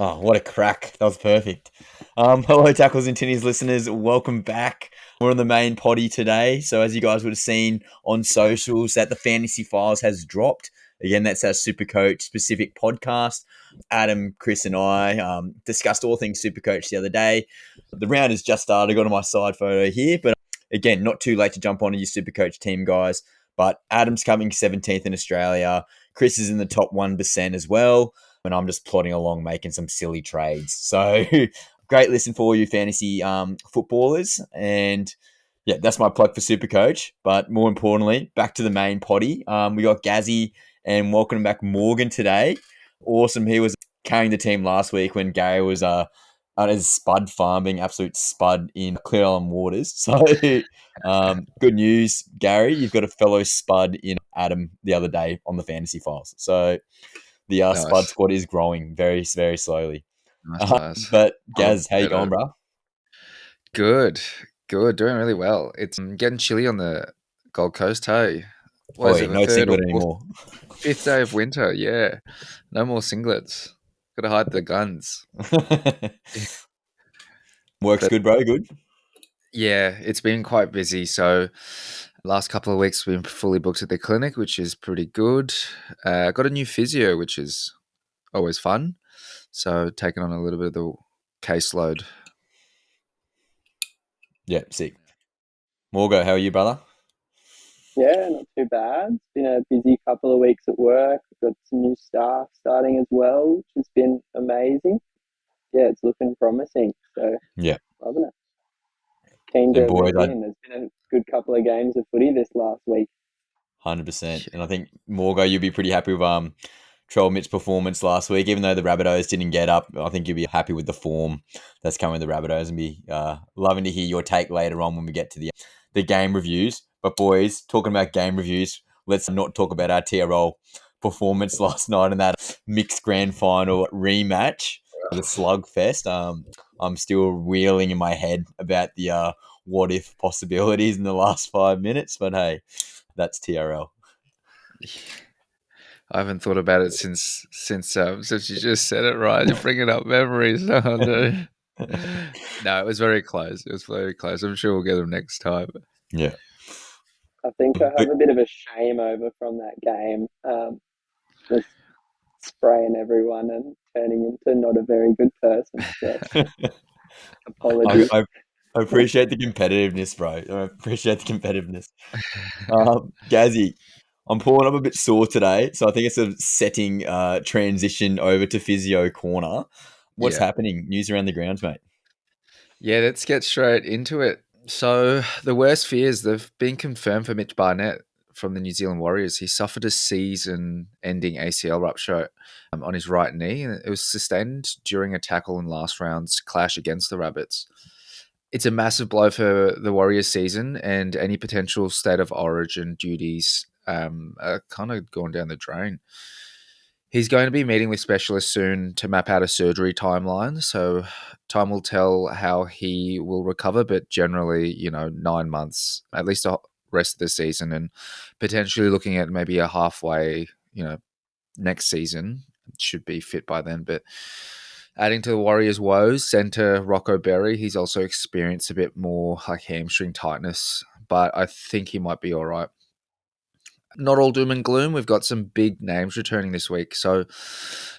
Oh, what a crack. That was perfect. Hello, Tackles and Tinnies listeners. Welcome back. We're on the main potty today. So as you guys would have seen on socials that the Fantasy Files has dropped. Again, that's our SuperCoach specific podcast. Adam, Chris and I discussed all things SuperCoach the other day. The round has just started. I got on my side photo here. But again, not too late to jump onto your SuperCoach team, guys. But Adam's coming 17th in Australia. Chris is in the top 1% as well. And I'm just plodding along making some silly trades. So great listen for all you fantasy footballers. And yeah, that's my plug for SuperCoach. But more importantly, back to the main potty. We got Gazzy and welcome back Morgan today. Awesome. He was carrying the team last week when Gary was at his spud farm, being absolute spud in Clear Island waters. So good news, Gary. You've got a fellow spud in Adam the other day on the Fantasy Files. So the Nice. Spud squad is growing very, very slowly. Nice. But Gaz, how you going, bro? Good. Doing really well. It's getting chilly on the Gold Coast, hey? What is it, the No third or singlet anymore. fifth day of winter? Yeah. No more singlets. Got to hide the guns. Works good, bro. Good. Yeah, it's been quite busy. So last couple of weeks we've been fully booked at the clinic, which is pretty good. Got a new physio, which is always fun. So taking on a little bit of the caseload. Yeah, sick. Morgo, how are you, brother? Yeah, not too bad. It's been a busy couple of weeks at work. We've got some new staff starting as well, which has been amazing. Yeah, it's looking promising. So Yeah, loving it. Keen to and boys, read in. There's been a good couple of games of footy this last week. 100%. And I think Morgo, you'll be pretty happy with Troll Mitch's performance last week. Even though the Rabbitohs didn't get up, I think you'll be happy with the form that's coming with the Rabbitohs, and be loving to hear your take later on when we get to the game reviews. But boys, talking about game reviews, let's not talk about our TRL performance last night in that mixed grand final rematch, the slugfest. I'm still reeling in my head about the what if possibilities in the last 5 minutes. But hey, that's TRL. I haven't thought about it since you just said it. Right, you're bringing up memories. Oh, no. No, it was very close. It was very close. I'm sure we'll get them next time. Yeah. I think I have a bit of a shame over from that game. Just spraying everyone and turning into not a very good person. So apologies. I appreciate the competitiveness, bro. I appreciate the competitiveness. Gazzy, I'm pulling up a bit sore today, so I think it's a setting transition over to physio corner. What's happening? News around the grounds, mate. Yeah, let's get straight into it. So the worst fears, they've been confirmed for Mitch Barnett from the New Zealand Warriors. He suffered a season-ending ACL rupture on his right knee, and it was sustained during a tackle in last round's clash against the Rabbits. It's a massive blow for the Warriors season, and any potential state of origin duties are kind of going down the drain. He's going to be meeting with specialists soon to map out a surgery timeline. So time will tell how he will recover, but generally, 9 months, at least the rest of the season, and potentially looking at maybe a halfway, next season. Should be fit by then. But adding to the Warriors' woes, centre Rocco Berry, he's also experienced a bit more like hamstring tightness, but I think he might be all right. Not all doom and gloom. We've got some big names returning this week. So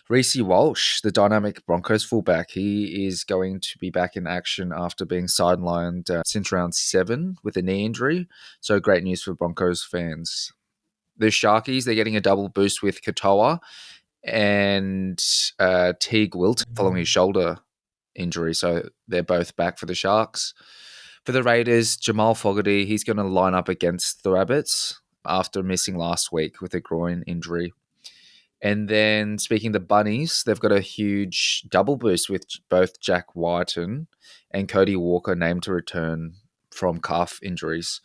Reece Walsh, the dynamic Broncos fullback, he is going to be back in action after being sidelined since round 7 with a knee injury. So great news for Broncos fans. The Sharkies, they're getting a double boost with Katoa and Teague Wilton following his shoulder injury. So they're both back for the Sharks. For the Raiders, Jamal Fogarty, he's going to line up against the Rabbits after missing last week with a groin injury. And then speaking of the Bunnies, they've got a huge double boost with both Jack Wighton and Cody Walker named to return from calf injuries.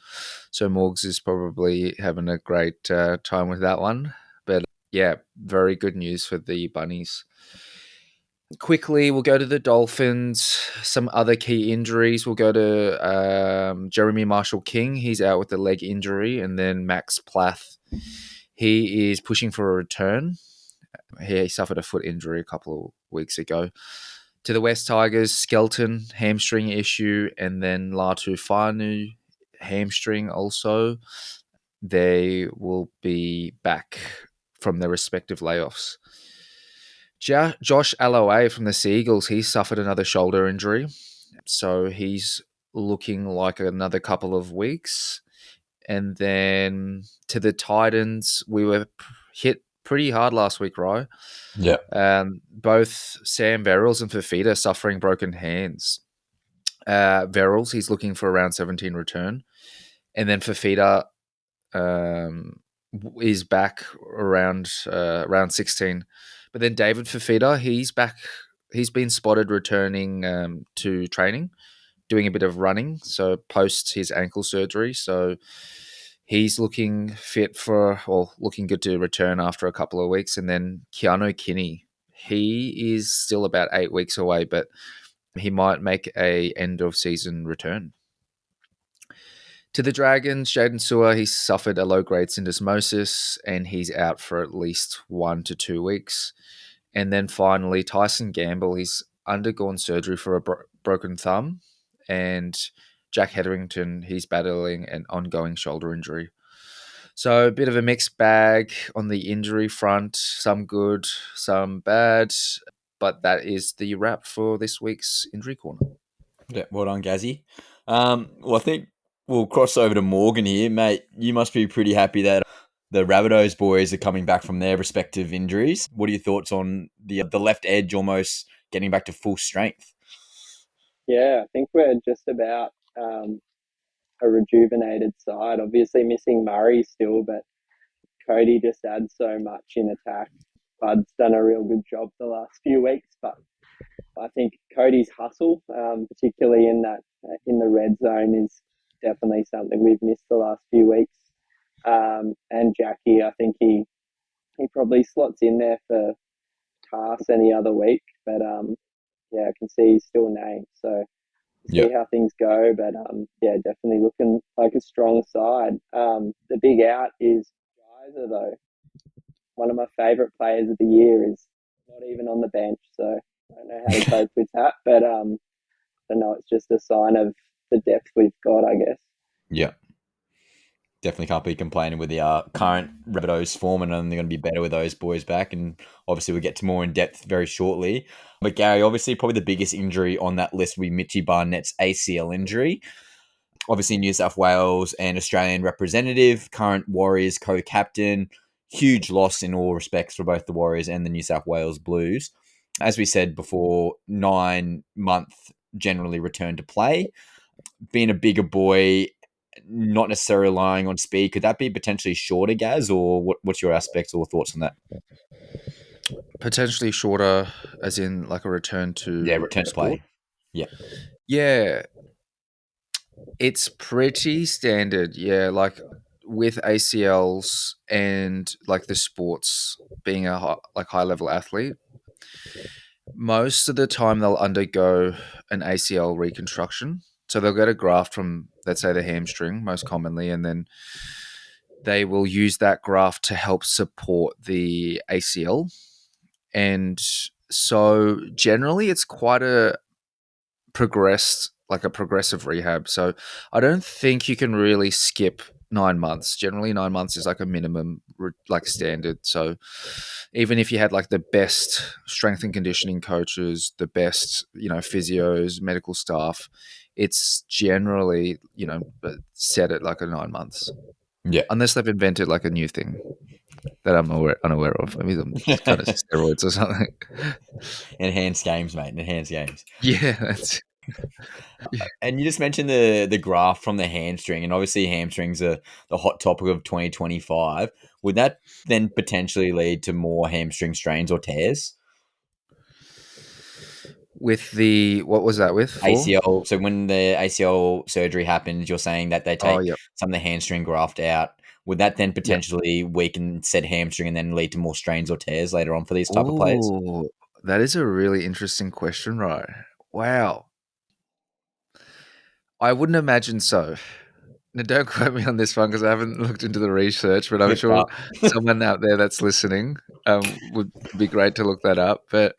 So Morgs is probably having a great time with that one. But yeah, very good news for the Bunnies. Quickly, we'll go to the Dolphins. Some other key injuries. We'll go to Jeremy Marshall-King. He's out with a leg injury. And then Max Plath. He is pushing for a return. He suffered a foot injury a couple of weeks ago. To the West Tigers, Skelton, hamstring issue, and then Latu Fanu, hamstring also. They will be back from their respective layoffs. Josh Alloway from the Seagulls, he suffered another shoulder injury. So he's looking like another couple of weeks. And then to the Titans, we were hit pretty hard last week, right? Yeah. Both Sam Verrills and Fafita suffering broken hands. Verrills, he's looking for around 17 return. And then Fafita is back around 16. But then David Fafita, he's back. He's been spotted returning to training, doing a bit of running. So post his ankle surgery. So he's looking looking good to return after a couple of weeks. And then Keanu Kinney, he is still about 8 weeks away, but he might make a end of season return. To the Dragons, Jaden Sewer, he suffered a low-grade syndesmosis and he's out for at least 1 to 2 weeks. And then finally, Tyson Gamble, he's undergone surgery for a broken thumb. And Jack Hetherington, he's battling an ongoing shoulder injury. So a bit of a mixed bag on the injury front, some good, some bad. But that is the wrap for this week's Injury Corner. Yeah, well done, Gazzy. Well, I think we'll cross over to Morgan here, mate. You must be pretty happy that the Rabbitohs boys are coming back from their respective injuries. What are your thoughts on the left edge almost getting back to full strength? Yeah, I think we're just about a rejuvenated side. Obviously missing Murray still, but Cody just adds so much in attack. Bud's done a real good job the last few weeks, but I think Cody's hustle, particularly in the red zone, is definitely something we've missed the last few weeks. And Jackie, I think he probably slots in there for Tass any other week, but I can see he's still named, so see how things go. But definitely looking like a strong side. The big out is Geyser, though. One of my favourite players of the year is not even on the bench, so I don't know how to cope with that. But I know it's just a sign of the depth we've got, I guess. Yeah. Definitely can't be complaining with the current Rabbitohs form, and only going to be better with those boys back. And obviously we'll get to more in depth very shortly. But Gary, obviously probably the biggest injury on that list will be Mitchy Barnett's ACL injury. Obviously New South Wales and Australian representative, current Warriors co-captain. Huge loss in all respects for both the Warriors and the New South Wales Blues. As we said before, 9-month generally return to play. Being a bigger boy, not necessarily relying on speed, could that be potentially shorter, Gaz, or what's your aspects or thoughts on that? Potentially shorter, as in like a return to return to play. Yeah, it's pretty standard. Yeah, like with ACLs and like the sports, being a high level athlete, most of the time they'll undergo an ACL reconstruction. So they'll get a graft from, let's say, the hamstring most commonly, and then they will use that graft to help support the ACL. And so generally it's quite a progressive rehab. So I don't think you can really skip 9 months. Generally 9 months is like a minimum, like standard. So even if you had like the best strength and conditioning coaches, the best, physios, medical staff, it's generally, set at like a 9 months. Yeah. Unless they've invented like a new thing that I'm unaware of. Maybe some kind of steroids or something. Enhanced games, mate. Enhanced games. Yeah, that's. And you just mentioned the graft from the hamstring, and obviously hamstrings are the hot topic of 2025. Would that then potentially lead to more hamstring strains or tears? With what was that with? For? ACL. So when the ACL surgery happens, you're saying that they take yep. some of the hamstring graft out. Would that then potentially weaken said hamstring and then lead to more strains or tears later on for these type of players? That is a really interesting question, right? Wow. I wouldn't imagine so. Now, don't quote me on this one because I haven't looked into the research, but I'm Looked sure up. someone out there that's listening would be great to look that up. But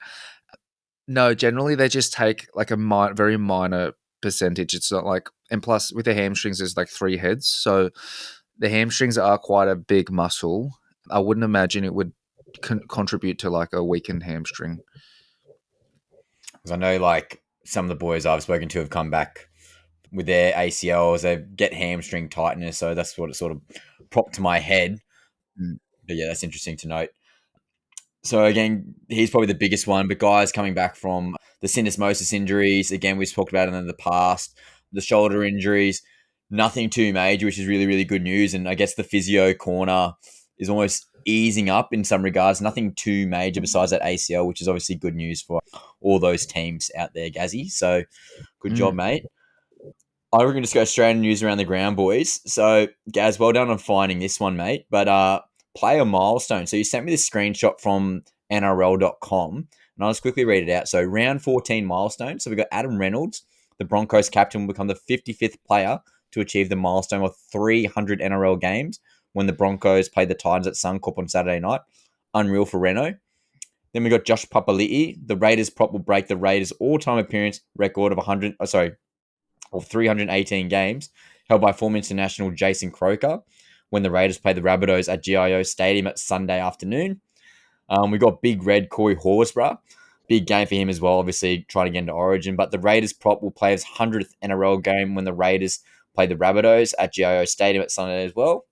no, generally they just take like a very minor percentage. It's not like, and plus with the hamstrings, there's like 3 heads. So the hamstrings are quite a big muscle. I wouldn't imagine it would contribute to like a weakened hamstring. Because I know like some of the boys I've spoken to have come back with their ACLs, they get hamstring tightness. So that's what it sort of propped to my head. But yeah, that's interesting to note. So again, he's probably the biggest one. But guys coming back from the syndesmosis injuries, again, we've talked about it in the past, the shoulder injuries, nothing too major, which is really, really good news. And I guess the physio corner is almost easing up in some regards. Nothing too major besides that ACL, which is obviously good news for all those teams out there, Gazzy. So good job, mate. I reckon just go straight and news around the ground, boys. So, Gaz, well done on finding this one, mate. But player milestone. So you sent me this screenshot from NRL.com, and I'll just quickly read it out. So round 14 milestone. So we've got Adam Reynolds, the Broncos captain, will become the 55th player to achieve the milestone of 300 NRL games when the Broncos played the Titans at Suncorp on Saturday night. Unreal for Reno. Then we got Josh Papali'i. The Raiders prop will break the Raiders' all-time appearance record of 318 games, held by former international Jason Croker when the Raiders played the Rabbitohs at GIO Stadium at Sunday afternoon. We got Big Red Corey Horsburgh. Big game for him as well, obviously trying to get into Origin. But the Raiders prop will play his 100th NRL game when the Raiders play the Rabbitohs at GIO Stadium at Sunday as well.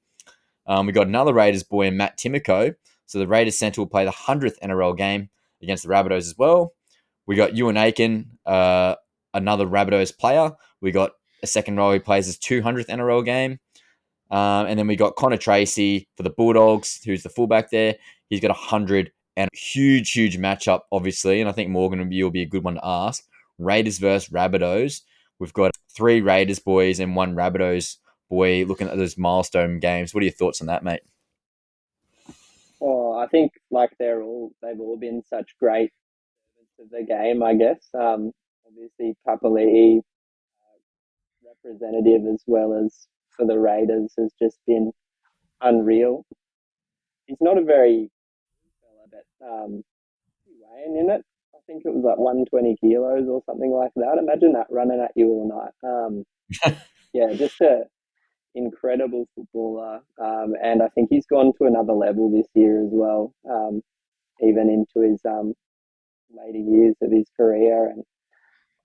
We got another Raiders boy, Matt Timoko. So the Raiders centre will play the 100th NRL game against the Rabbitohs as well. We got Ewan Aiken, another Rabbitohs player. We got a second row. He plays his 200th NRL game. And then we got Connor Tracy for the Bulldogs, who's the fullback there. He's got 100 and huge, huge matchup, obviously. And I think Morgan will be a good one to ask. Raiders versus Rabbitohs. We've got 3 Raiders boys and 1 Rabbitohs boy looking at those milestone games. What are your thoughts on that, mate? Well, I think like they've all been such great servants of the game, I guess. Obviously Papali'i, representative as well as for the Raiders, has just been unreal. He's not a very fella, but weighing in it, I think it was like 120 kilos or something like that. Imagine that running at you all night. Yeah, just a incredible footballer, and I think he's gone to another level this year as well, even into his later years of his career. And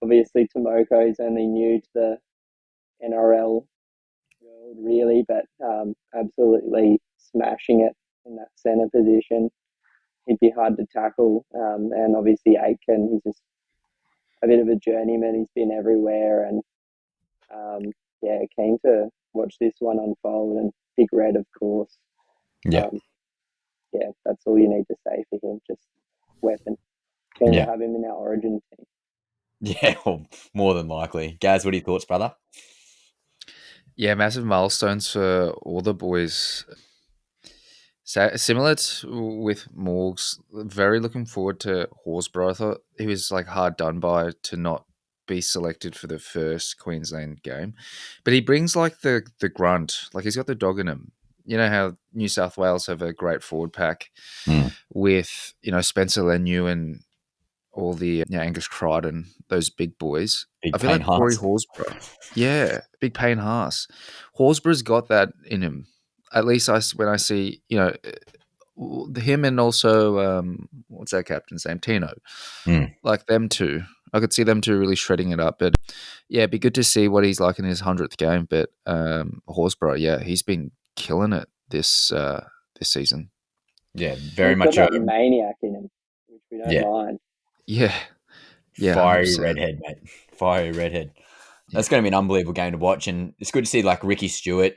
obviously Tomoko is only new to the NRL world, really, but absolutely smashing it in that centre position. He'd be hard to tackle, and obviously Aitken, he's just a bit of a journeyman. He's been everywhere, and keen to watch this one unfold. And Big Red, of course. Yeah. That's all you need to say for him. Just weapon. Keen to have him in our Origin team. Yeah, well, more than likely. Gaz, what are your thoughts, brother? Yeah, massive milestones for all the boys. So, similar with Morgs, very looking forward to Horsburgh. I thought he was like hard done by to not be selected for the first Queensland game, but he brings like the grunt, like he's got the dog in him. You know how New South Wales have a great forward pack with Spencer Leniu and all the Angus Crichton, those big boys. Big I feel like Payne Corey Haas. Horsburgh, big Payne Haas. Horsburgh's got that in him. At least when I see him and also what's that captain's name, Tino, like them two. I could see them two really shredding it up. But yeah, it'd be good to see what he's like in his 100th game. But Horsburgh, he's been killing it this season. Yeah, very he's much got that maniac in him, which we don't mind. Yeah. Fiery 100%. redhead, mate. Fiery redhead. That's going to be an unbelievable game to watch. And it's good to see like Ricky Stewart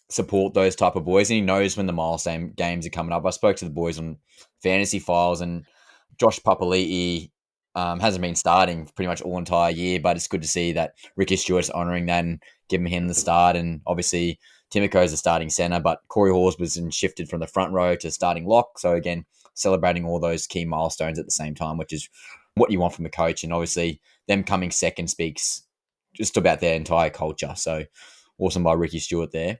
support those type of boys. And he knows when the milestone games are coming up. I spoke to the boys on Fantasy Files, and Josh Papali'i hasn't been starting pretty much all entire year, but it's good to see that Ricky Stewart's honouring that and giving him the start. And obviously Timoko's a starting centre, but Corey Hawes was shifted from the front row to starting lock. So again, celebrating all those key milestones at the same time, which is what you want from a coach. And obviously them coming second speaks just about their entire culture. So Awesome by Ricky Stewart there.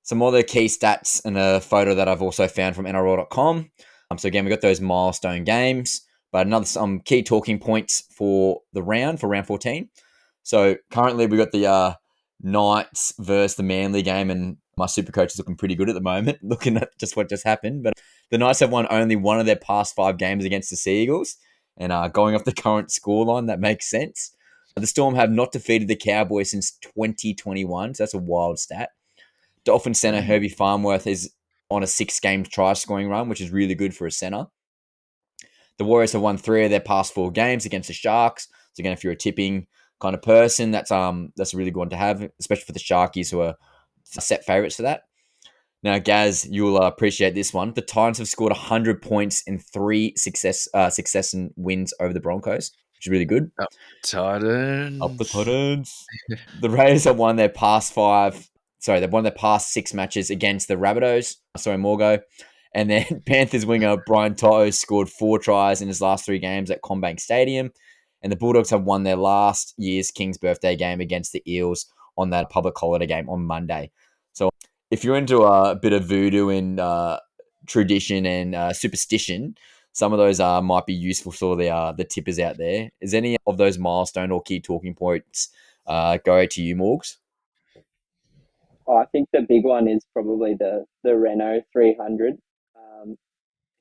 Some other key stats and a photo that I've also found from NRL.com. So again, we got those milestone games, but some key talking points for round 14. So currently we got the Knights versus the Manly game, and my SuperCoach is looking pretty good at the moment, looking at just what just happened. But the Knights have won only one of their past 5 games against the Sea Eagles, and going off the current scoreline, that makes sense. The Storm have not defeated the Cowboys since 2021, so that's a wild stat. Dolphin centre Herbie Farnworth is on a 6-game try scoring run, which is really good for a centre. The Warriors have won 3 of their past 4 games against the Sharks. So again, if you're a tipping kind of person, that's a really good one to have, especially for the Sharkies, who are set favourites for that. Now, Gaz, you'll appreciate this one. The Titans have scored 100 points in 3 successive wins over the Broncos, which is really good. Up Titans. Up the Titans. The Raiders have won their past 6 matches against the Rabbitohs. Morgo. And then Panthers winger Brian To'o scored 4 tries in his last 3 games at CommBank Stadium. And the Bulldogs have won their last year's King's birthday game against the Eels on that public holiday game on Monday. So if you're into a bit of voodoo and tradition and superstition, some of those might be useful for the tippers out there. Is any of those milestone or key talking points go to you, Morgs? I think the big one is probably the Renault 300.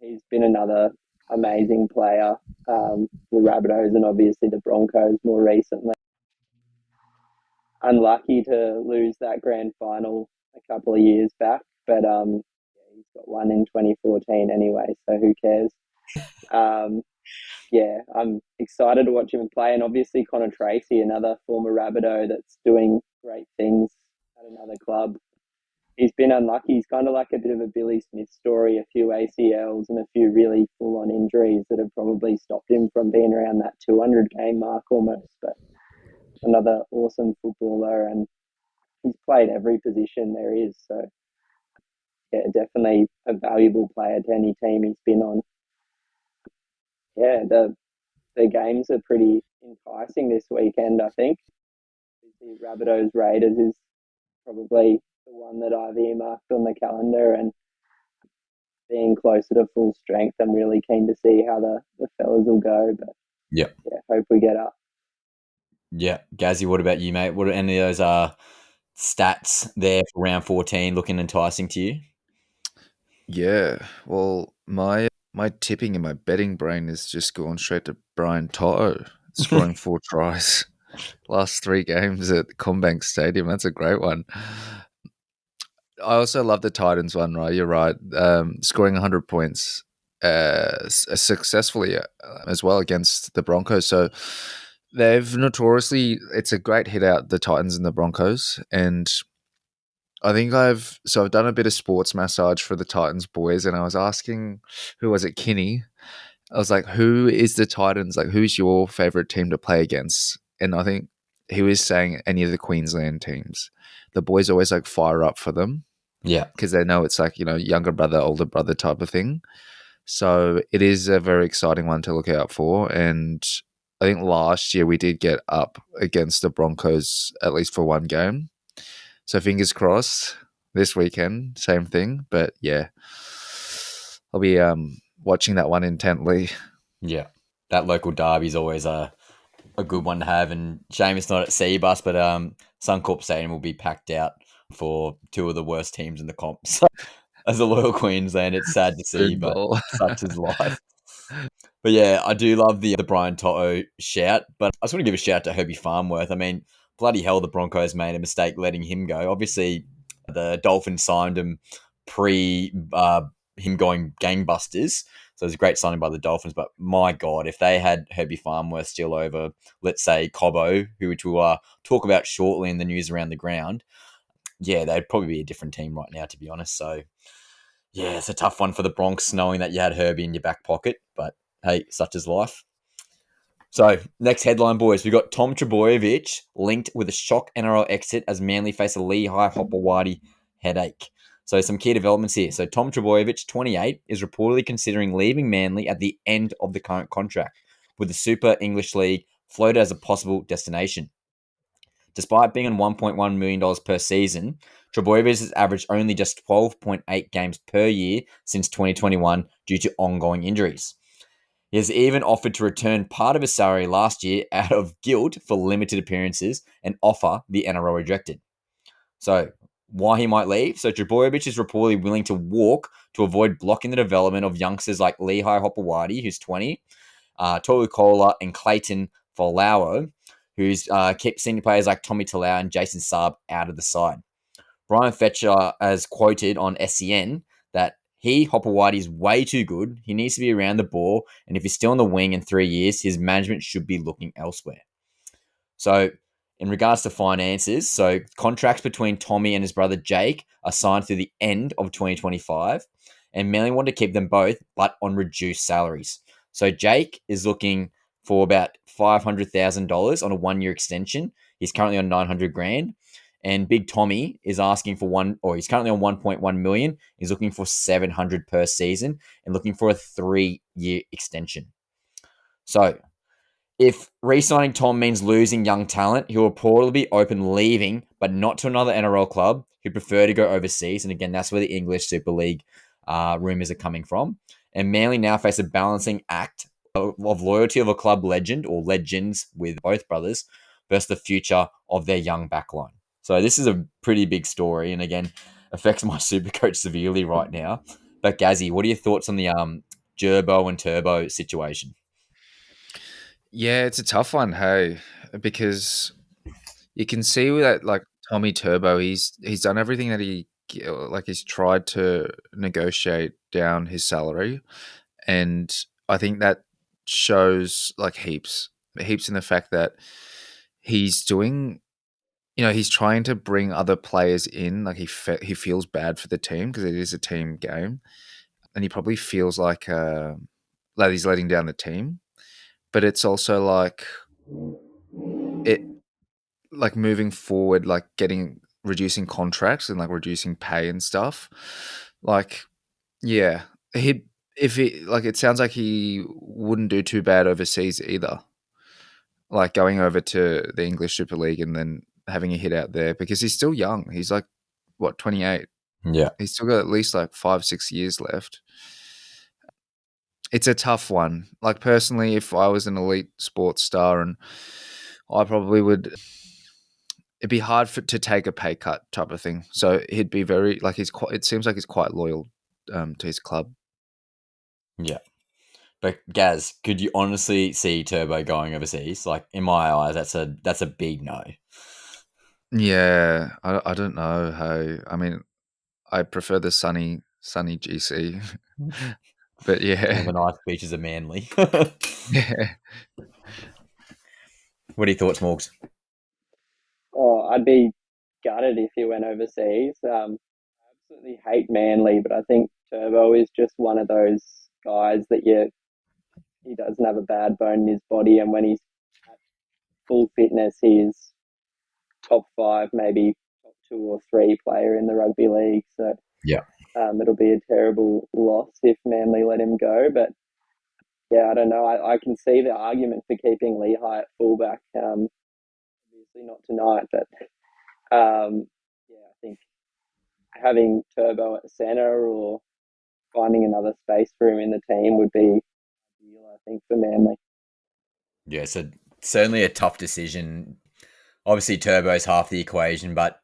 He's been another amazing player. The Rabbitohs and obviously the Broncos more recently. Unlucky to lose that grand final a couple of years back, but he's got one in 2014 anyway, so who cares? I'm excited to watch him play, and obviously Connor Tracy, another former Rabbitoh that's doing great things at another club. He's been unlucky. He's kind of like a bit of a Billy Smith story, a few ACLs and a few really full-on injuries that have probably stopped him from being around that 200-game mark almost. But another awesome footballer, and he's played every position there is. So, yeah, definitely a valuable player to any team he's been on. Yeah, the games are pretty enticing this weekend, I think. The Rabbitohs Raiders is probably the one that I've earmarked on the calendar, and being closer to full strength, I'm really keen to see how the fellas will go. But yeah, hope we get up. Yeah, Gazzy, what about you, mate? What are any of those stats there for round 14 looking enticing to you? Yeah, well, my tipping and my betting brain is just going straight to Brian To'o, scoring 4 tries. Last 3 games at CommBank Stadium. That's a great one. I also love the Titans one, right? You're right. Scoring 100 points successfully as well against the Broncos. So they've notoriously, it's a great hit out, the Titans and the Broncos. And I think I've done a bit of sports massage for the Titans boys, and I was asking, who was it, Kinney? I was like, who is the Titans? Like, who's your favorite team to play against? And I think he was saying any of the Queensland teams. The boys always like fire up for them. Yeah. Because they know it's like, younger brother, older brother type of thing. So it is a very exciting one to look out for. And I think last year we did get up against the Broncos, at least for one game. So fingers crossed this weekend, same thing. But yeah, I'll be watching that one intently. Yeah, that local derby is always a good one to have. And shame it's not at Seabus, but Suncorp Stadium will be packed out for 2 of the worst teams in the comp. So as a loyal Queenslander, it's sad to see, but such is life. But yeah, I do love the Brian To'o shout, but I just want to give a shout out to Herbie Farnworth. I mean, bloody hell, the Broncos made a mistake letting him go. Obviously, the Dolphins signed him pre him going gangbusters, so it was a great signing by the Dolphins. But my God, if they had Herbie Farnworth still over, let's say Cobbo, which we'll talk about shortly in the news around the ground, yeah, they'd probably be a different team right now, to be honest. So yeah, it's a tough one for the Bronx, knowing that you had Herbie in your back pocket, but hey, such is life. So, next headline, boys. We got Tom Trbojevic linked with a shock NRL exit as Manly face a Lehigh Hopewadi headache. So, some key developments here. So, Tom Trbojevic, 28, is reportedly considering leaving Manly at the end of the current contract, with the Super English League floated as a possible destination. Despite being on $1.1 million per season, Trbojevic has averaged only just 12.8 games per year since 2021 due to ongoing injuries. He has even offered to return part of his salary last year out of guilt for limited appearances, an offer the NRL rejected. So, why he might leave? So, Trbojevic is reportedly willing to walk to avoid blocking the development of youngsters like Lehigh Hopewadi, who's 20, Toru Kola, and Clayton Folauo, who's kept senior players like Tommy Talau and Jason Saab out of the side. Brian Fetcher has quoted on SEN that Hopewadi, is way too good. He needs to be around the ball, and if he's still on the wing in 3 years, his management should be looking elsewhere. So, in regards to finances, so contracts between Tommy and his brother Jake are signed through the end of 2025, and Manly want to keep them both, but on reduced salaries. So Jake is looking for about $500,000 on a 1-year extension. He's currently on 900 grand, and Big Tommy is asking for he's currently on 1.1 million. He's looking for 700 per season and looking for a 3-year extension. So, if re-signing Tom means losing young talent, he will probably be open leaving, but not to another NRL club who prefer to go overseas. And again, that's where the English Super League rumours are coming from. And Manly now face a balancing act of loyalty of a club legend or legends with both brothers versus the future of their young backline. So this is a pretty big story, and again, affects my SuperCoach severely right now. But Gazzy, what are your thoughts on the Gerbo and Turbo situation? Yeah, it's a tough one, hey, because you can see that like Tommy Turbo, he's done everything that he's tried to negotiate down his salary, and I think that shows like heaps in the fact that he's doing, he's trying to bring other players in. Like he feels bad for the team because it is a team game, and he probably feels like he's letting down the team. But it's also like moving forward, like reducing contracts and like reducing pay and stuff. Like, yeah, it sounds like he wouldn't do too bad overseas either. Like going over to the English Super League and then having a hit out there because he's still young. He's like, what, 28? Yeah. He's still got at least like 5-6 years left. It's a tough one. Like personally, if I was an elite sports star, and I probably would, it'd be hard to take a pay cut type of thing. So he'd be very like it seems like he's quite loyal to his club. Yeah. But Gaz, could you honestly see Turbo going overseas? Like in my eyes, that's a big no. Yeah, I don't know how. I mean, I prefer the sunny GC, but All yeah, the nice beaches of Manly. yeah. What are your thoughts, Morgs? Oh, I'd be gutted if he went overseas. I absolutely hate Manly, but I think Turbo is just one of those guys that he doesn't have a bad bone in his body, and when he's at full fitness, he's top 5, maybe top 2 or 3 player in the rugby league. So Yeah. it'll be a terrible loss if Manly let him go. But yeah, I don't know. I can see the argument for keeping Lehigh at fullback. Obviously not tonight, but yeah, I think having Turbo at centre or finding another space for him in the team would be ideal, I think, for Manly. Yeah, so certainly a tough decision. Obviously, Turbo's half the equation, but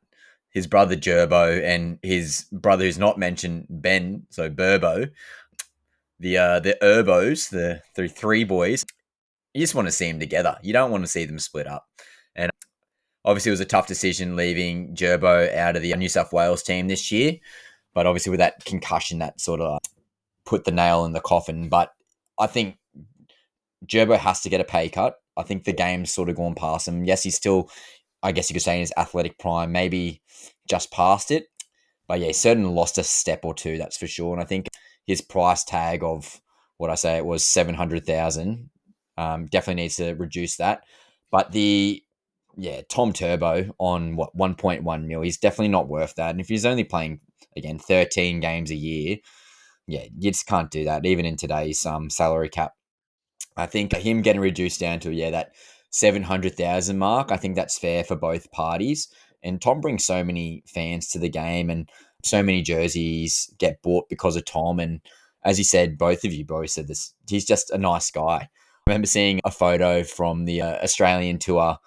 his brother Gerbo and his brother who's not mentioned, Ben, so Burbo, the Urbos, the three boys, you just want to see them together. You don't want to see them split up. And obviously, it was a tough decision leaving Gerbo out of the New South Wales team this year. But obviously, with that concussion, that sort of put the nail in the coffin. But I think Gerbo has to get a pay cut. I think the game's sort of gone past him. Yes, he's still, I guess you could say, in his athletic prime, maybe just past it. But yeah, he certainly lost a step or two, that's for sure. And I think his price tag of what I say it was 700,000 definitely needs to reduce that. But Tom Turbo on 1.1 mil, he's definitely not worth that. And if he's only playing again 13 games a year, yeah, you just can't do that even in today's salary cap. I think him getting reduced down to that 700,000 mark. I think that's fair for both parties. And Tom brings so many fans to the game, and so many jerseys get bought because of Tom. And as you said, both of you both said this, he's just a nice guy. I remember seeing a photo from the Australian tour,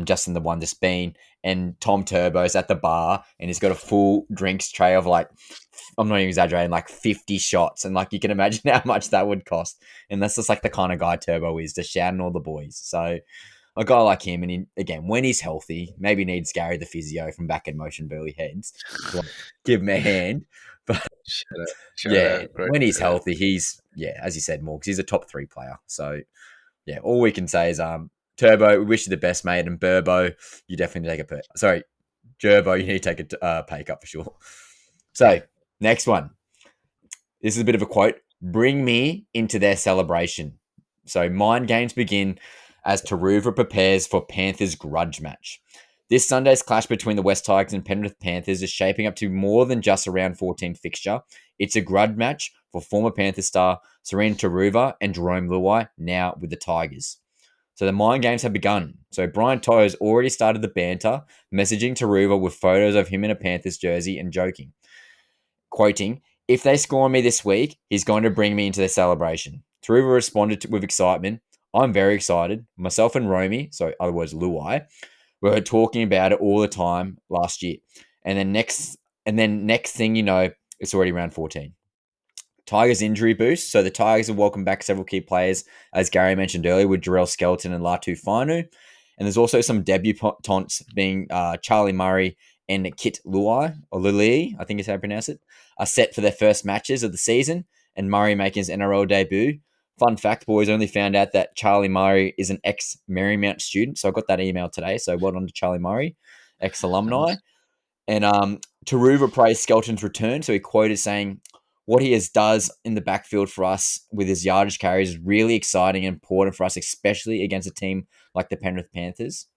just in the one just been, and Tom Turbo's at the bar, and he's got a full drinks tray of like, I'm not even exaggerating, like 50 shots. And like, you can imagine how much that would cost. And that's just like the kind of guy Turbo is, just shouting all the boys. So a guy like him, and again, when he's healthy, maybe needs Gary the physio from Back in Motion Burley Heads to like, give him a hand. But Shout out. Great when he's shout out. healthy, he's, as you said, Morgs, he's a top 3 player. So all we can say is Turbo, we wish you the best, mate. And Burbo, you definitely take Gerbo, you need to take a pay cut for sure. So next one. This is a bit of a quote. Bring me into their celebration. So mind games begin as Turuva prepares for Panthers' grudge match. This Sunday's clash between the West Tigers and Penrith Panthers is shaping up to more than just a round 14 fixture. It's a grudge match for former Panther star Serena Turuva and Jerome Luai, now with the Tigers. So the mind games have begun. So Brian To'o has already started the banter, messaging Turuva with photos of him in a Panthers jersey and joking. Quoting, "If they score on me this week, he's going to bring me into their celebration." Turuva responded with excitement. "I'm very excited. Myself and Romy," so otherwise Luai, were talking about it all the time last year. And then next thing you know, it's already round 14. Tigers injury boost. So the Tigers have welcomed back several key players, as Gary mentioned earlier, with Jarrell Skelton and Latu Finu. And there's also some debutants being Charlie Murray and Kit Luai, or Luli, I think is how you pronounce it, are set for their first matches of the season, and Murray making his NRL debut. Fun fact, boys, only found out that Charlie Murray is an ex-Marymount student, so I got that email today, so well done to Charlie Murray, ex-alumni. Nice. And Turuva praised Skelton's return, so he quoted saying, "What he does in the backfield for us with his yardage carries is really exciting and important for us, especially against a team like the Penrith Panthers."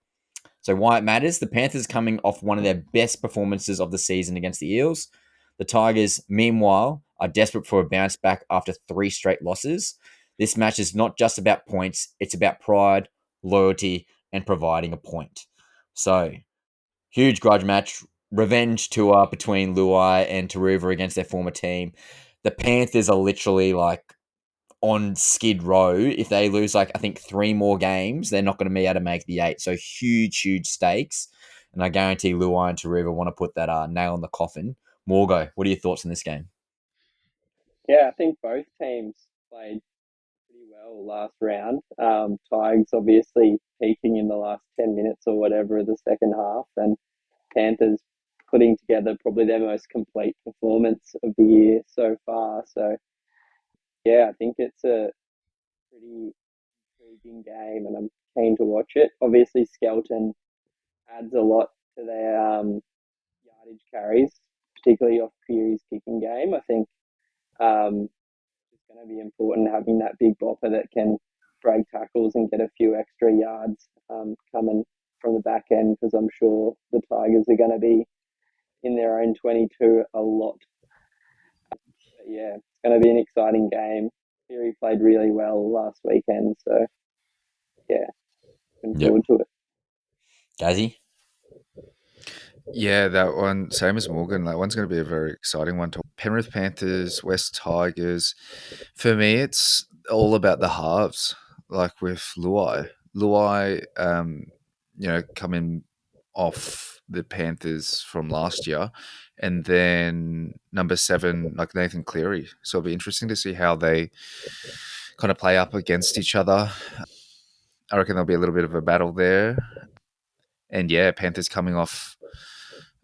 So why it matters, the Panthers coming off one of their best performances of the season against the Eels. The Tigers, meanwhile, are desperate for a bounce back after 3 straight losses. This match is not just about points, it's about pride, loyalty, and providing a point. So, huge grudge match, revenge tour between Luai and Turuva against their former team. The Panthers are literally like on skid row. If they lose like I think 3 more games, they're not going to be able to make the 8. So huge stakes. And I guarantee Luai and Turuva want to put that nail in the coffin. Morgo, what are your thoughts on this game? Yeah, I think both teams played pretty well last round. Tigers obviously peaking in the last 10 minutes or whatever of the second half, and Panthers putting together probably their most complete performance of the year so far. So, yeah, I think it's a pretty intriguing game, and I'm keen to watch it. Obviously, Skelton adds a lot to their yardage carries, particularly off Peary's kicking game. I think it's going to be important having that big bopper that can break tackles and get a few extra yards coming from the back end, because I'm sure the Tigers are going to be in their own 22 a lot. But yeah, it's going to be an exciting game. Peary played really well last weekend, so yeah, looking forward to it. Gazzy? Yeah, that one, same as Morgan. That one's going to be a very exciting one. Penrith Panthers, West Tigers. For me, it's all about the halves. Like with Luai, coming off the Panthers from last year, and then number 7, like Nathan Cleary. So it'll be interesting to see how they kind of play up against each other. I reckon there'll be a little bit of a battle there. And yeah, Panthers coming off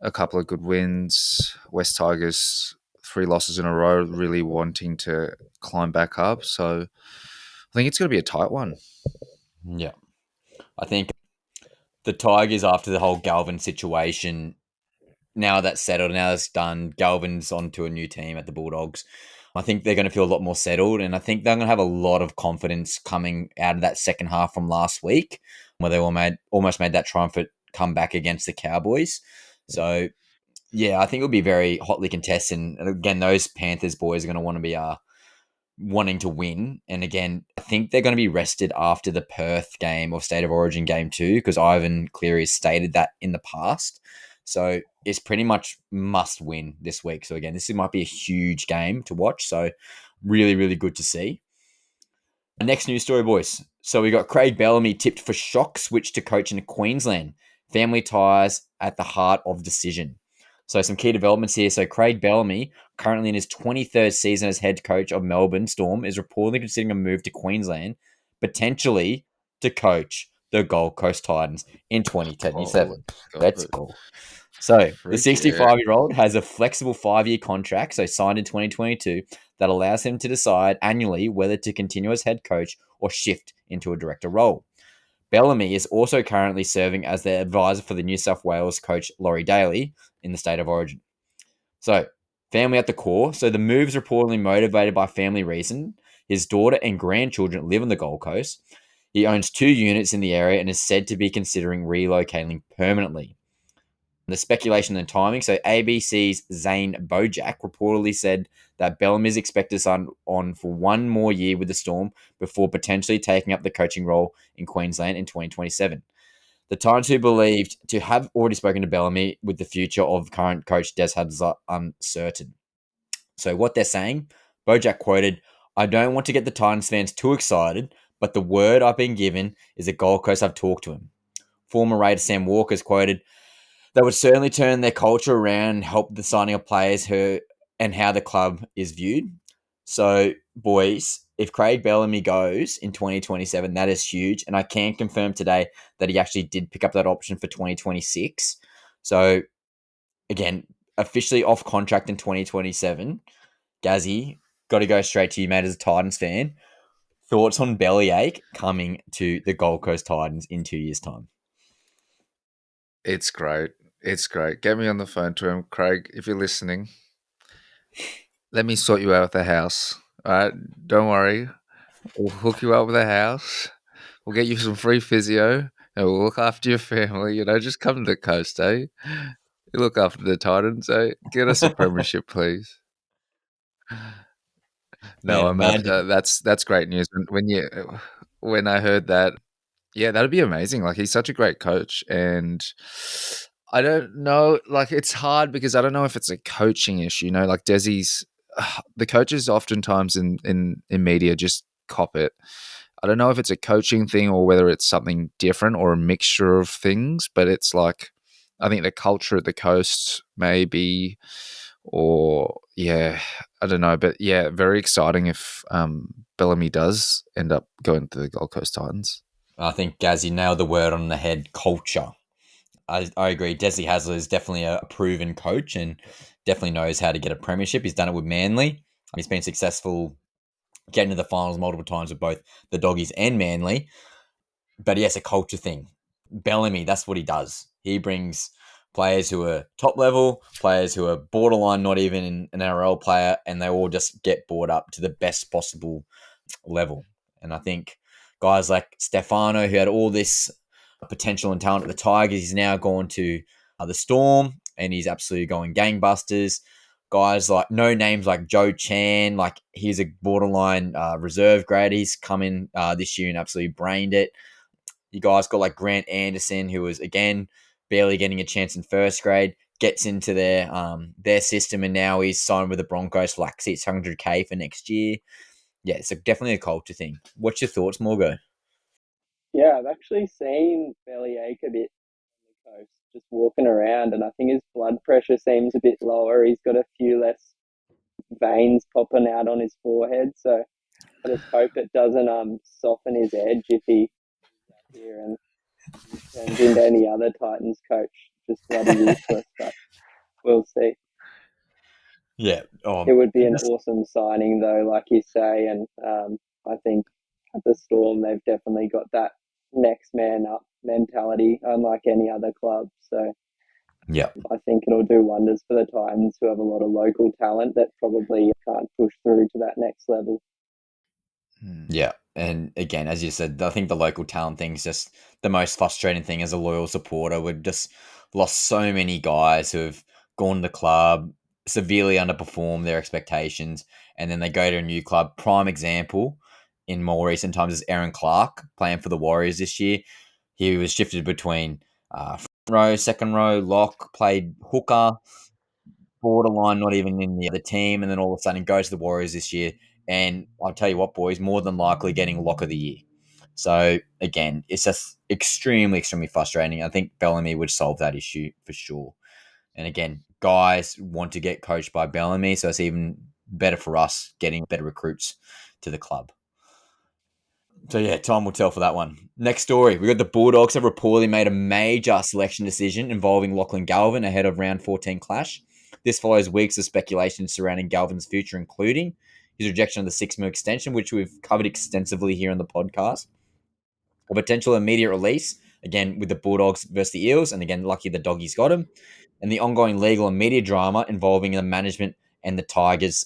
a couple of good wins. West Tigers 3 losses in a row, really wanting to climb back up. So I think it's going to be a tight one. Yeah. I think the Tigers, after the whole Galvin situation, now that's settled, now that's done, Galvin's on to a new team at the Bulldogs. I think they're going to feel a lot more settled, and I think they're going to have a lot of confidence coming out of that second half from last week, where they almost made that triumphant comeback against the Cowboys. So, yeah, I think it'll be very hotly contested. And again, those Panthers boys are going to want to be wanting to win. And again, I think they're going to be rested after the Perth game or State of Origin game too, because Ivan Cleary has stated that in the past. So it's pretty much must win this week. So again, this might be a huge game to watch. So really, really good to see. Next news story, boys. So we got Craig Bellamy tipped for shock switch to coach in Queensland. Family ties at the heart of decision. So some key developments here. So Craig Bellamy, currently in his 23rd season as head coach of Melbourne Storm, is reportedly considering a move to Queensland, potentially to coach the Gold Coast Titans in 2027. Let's go. So the 65-year-old has a flexible 5-year contract, so signed in 2022, that allows him to decide annually whether to continue as head coach or shift into a director role. Bellamy is also currently serving as the advisor for the New South Wales coach Laurie Daly in the State of Origin. So, family at the core. So the move is reportedly motivated by family reason. His daughter and grandchildren live on the Gold Coast. He owns 2 units in the area and is said to be considering relocating permanently. The speculation and timing. So ABC's Zane Bojack reportedly said that Bellamy is expected to sign on for 1 more year with the Storm before potentially taking up the coaching role in Queensland in 2027. The Titans, who believed to have already spoken to Bellamy with the future of current coach Des Hasler are uncertain. So what they're saying, Bojack quoted, "I don't want to get the Titans fans too excited, but the word I've been given is the Gold Coast have talked to him." Former Raider Sam Walker's quoted, "They would certainly turn their culture around and help the signing of players and how the club is viewed." So, boys, if Craig Bellamy goes in 2027, that is huge. And I can confirm today that he actually did pick up that option for 2026. So, again, officially off contract in 2027. Gazzy, got to go straight to you, mate, as a Titans fan. Thoughts on Bellyache coming to the Gold Coast Titans in 2 years' time? It's great. It's great. Get me on the phone to him, Craig, if you're listening. Let me sort you out with a house. All right? Don't worry. We'll hook you up with a house. We'll get you some free physio and we'll look after your family. Just come to the coast, eh? You look after the Titans, eh? Get us a premiership, please. No, Man, that's great news. When I heard that, yeah, that'd be amazing. Like, he's such a great coach, and I don't know. Like, it's hard because I don't know if it's a coaching issue. Like Desi's, the coaches oftentimes in media just cop it. I don't know if it's a coaching thing or whether it's something different or a mixture of things. But it's like, I think the culture at the coast maybe, or yeah, I don't know. But yeah, very exciting if Bellamy does end up going to the Gold Coast Titans. I think Gazzy nailed the word on the head, culture. I agree. Desi Hasler is definitely a proven coach and definitely knows how to get a premiership. He's done it with Manly. He's been successful getting to the finals multiple times with both the Doggies and Manly. But yes, a culture thing. Bellamy, that's what he does. He brings players who are top level, players who are borderline not even an NRL player, and they all just get brought up to the best possible level. And I think guys like Stefano, who had all this potential and talent at the Tigers, he's now gone to the Storm, and he's absolutely going gangbusters. Guys like no names like Joe Chan, like he's a borderline reserve grade. He's come in this year and absolutely brained it. You guys got like Grant Anderson, who was again barely getting a chance in first grade, gets into their system, and now he's signed with the Broncos for like $600K for next year. Yeah, it's definitely a culture thing. What's your thoughts, Morgo? Yeah, I've actually seen Bellyache a bit on the coast, just walking around, and I think his blood pressure seems a bit lower. He's got a few less veins popping out on his forehead, so I just hope it doesn't soften his edge if he's out here and turns into any other Titans coach. Just bloody useless, but we'll see. Yeah. It would be an awesome signing, though, like you say, and I think at the Storm they've definitely got that next man up mentality, unlike any other club. So yeah, I think it'll do wonders for the Titans, who have a lot of local talent that probably can't push through to that next level. Yeah. And again, as you said, I think the local talent thing is just the most frustrating thing as a loyal supporter. We've just lost so many guys who have gone to the club, severely underperformed their expectations, and then they go to a new club. Prime example in more recent times is Aaron Clark playing for the Warriors this year. He was shifted between front row, second row, lock, played hooker, borderline, not even in the other team, and then all of a sudden goes to the Warriors this year. And I'll tell you what, boys, more than likely getting lock of the year. So again, it's just extremely, extremely frustrating. I think Bellamy would solve that issue for sure. And again, guys want to get coached by Bellamy, so it's even better for us getting better recruits to the club. So yeah, time will tell for that one. Next story. We got the Bulldogs have reportedly made a major selection decision involving Lachlan Galvin ahead of round 14 clash. This follows weeks of speculation surrounding Galvin's future, including his rejection of the 6 mil extension, which we've covered extensively here on the podcast. A potential immediate release, again, with the Bulldogs versus the Eels, and again, lucky the doggies got him. And the ongoing legal and media drama involving the management and the Tigers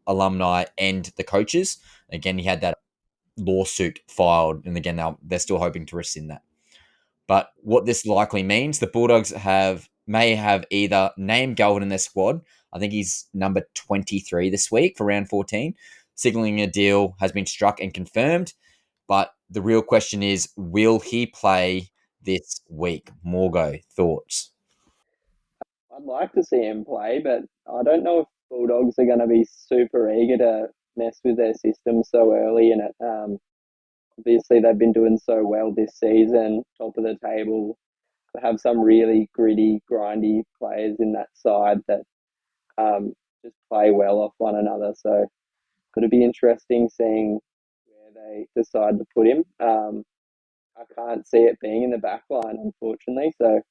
alumni and the coaches. Again, he had that lawsuit filed, and again, they're still hoping to rescind that. But what this likely means, the Bulldogs may have either named Galvin in their squad. I think he's number 23 this week for round 14, signaling a deal has been struck and confirmed. But the real question is, will he play this week? Morgo, thoughts? I'd like to see him play, but I don't know if Bulldogs are going to be super eager to mess with their system so early in it. Obviously, they've been doing so well this season, top of the table. They have some really gritty, grindy players in that side that just play well off one another. So it'll be interesting seeing where they decide to put him. I can't see it being in the back line, unfortunately. So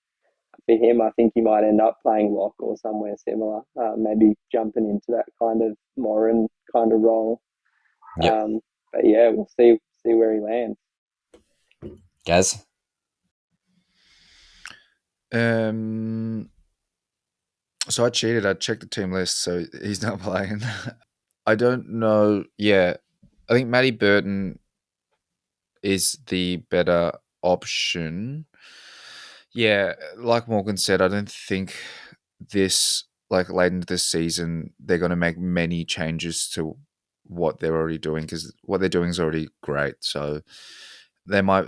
for him, I think he might end up playing lock or somewhere similar, maybe jumping into that kind of Moran kind of role. Yep. But yeah, we'll see where he lands. Gaz? So I cheated. I checked the team list, so he's not playing. I don't know. Yeah, I think Matty Burton is the better option. Yeah, like Morgan said, I don't think this, like late into this season, they're going to make many changes to what they're already doing, because what they're doing is already great. So they might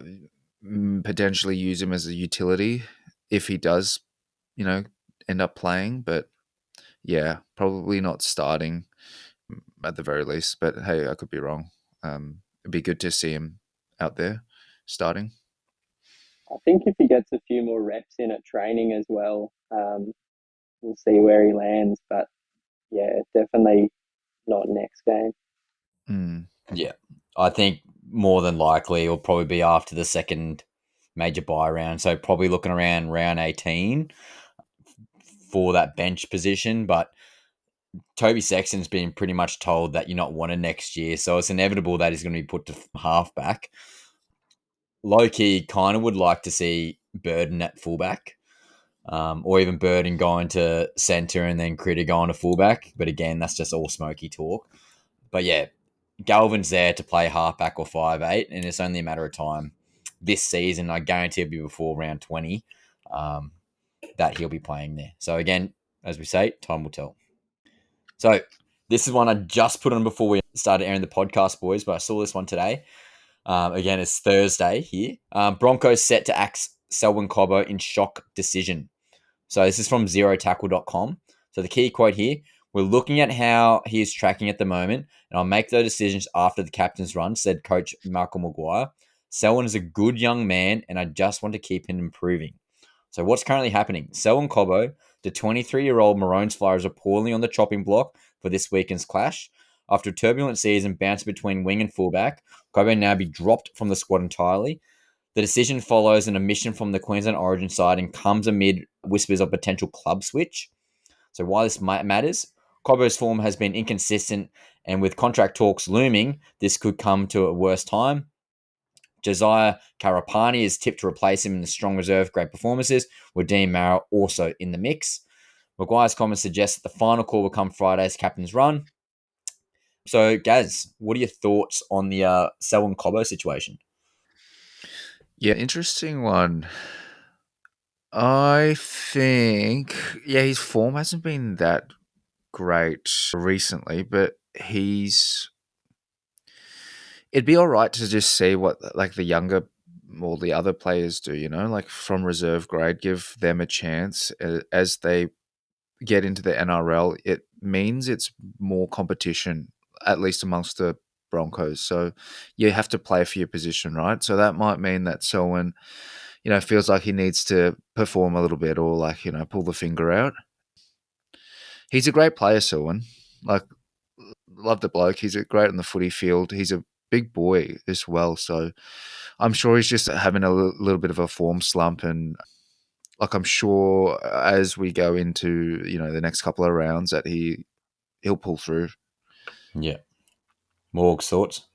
potentially use him as a utility if he does, end up playing. But yeah, probably not starting at the very least. But hey, I could be wrong. It'd be good to see him out there starting. I think if he gets a few more reps in at training as well, we'll see where he lands. But yeah, definitely not next game. Yeah, I think more than likely it'll probably be after the second major buy round. So probably looking around round 18 for that bench position. But Toby Sexton's been pretty much told that you're not wanted next year. So it's inevitable that he's going to be put to halfback. Low-key kind of would like to see Burden at fullback. Or even Burden going to centre and then Critter going to fullback. But again, that's just all smoky talk. But yeah, Galvin's there to play halfback or 5'8", and it's only a matter of time this season. I guarantee it'll be before round 20 that he'll be playing there. So again, as we say, time will tell. So this is one I just put on before we started airing the podcast, boys, but I saw this one today. Again, it's Thursday here. Broncos set to axe Selwyn Cobbo in shock decision. So this is from zerotackle.com. So the key quote here, we're looking at how he is tracking at the moment, and I'll make those decisions after the captain's run, said coach Malcolm Maguire. Selwyn is a good young man, and I just want to keep him improving. So what's currently happening? Selwyn Cobbo, the 23-year-old Maroons flyer, is appalling on the chopping block for this weekend's clash. After a turbulent season bouncing between wing and fullback, Cobbo now be dropped from the squad entirely. The decision follows an omission from the Queensland Origin side and comes amid whispers of potential club switch. So why this matters? Cobbo's form has been inconsistent, and with contract talks looming, this could come to a worse time. Josiah Karapani is tipped to replace him in the strong reserve grade performances, with Dean Mara also in the mix. Maguire's comments suggest that the final call will come Friday's captain's run. So, Gaz, what are your thoughts on the Selwyn Cobbo situation? Yeah, interesting one. I think, his form hasn't been that great recently, but it'd be all right to just see what like the younger or the other players do, like from reserve grade, give them a chance as they get into the NRL. It means it's more competition, at least amongst the Broncos. So you have to play for your position, right? So that might mean that Selwyn, feels like he needs to perform a little bit or like, pull the finger out. He's a great player, Selwyn. Like, love the bloke. He's great on the footy field. He's a big boy as well. So I'm sure he's just having a little bit of a form slump. And like, I'm sure as we go into, the next couple of rounds that he'll pull through. Yeah. Morg's thoughts?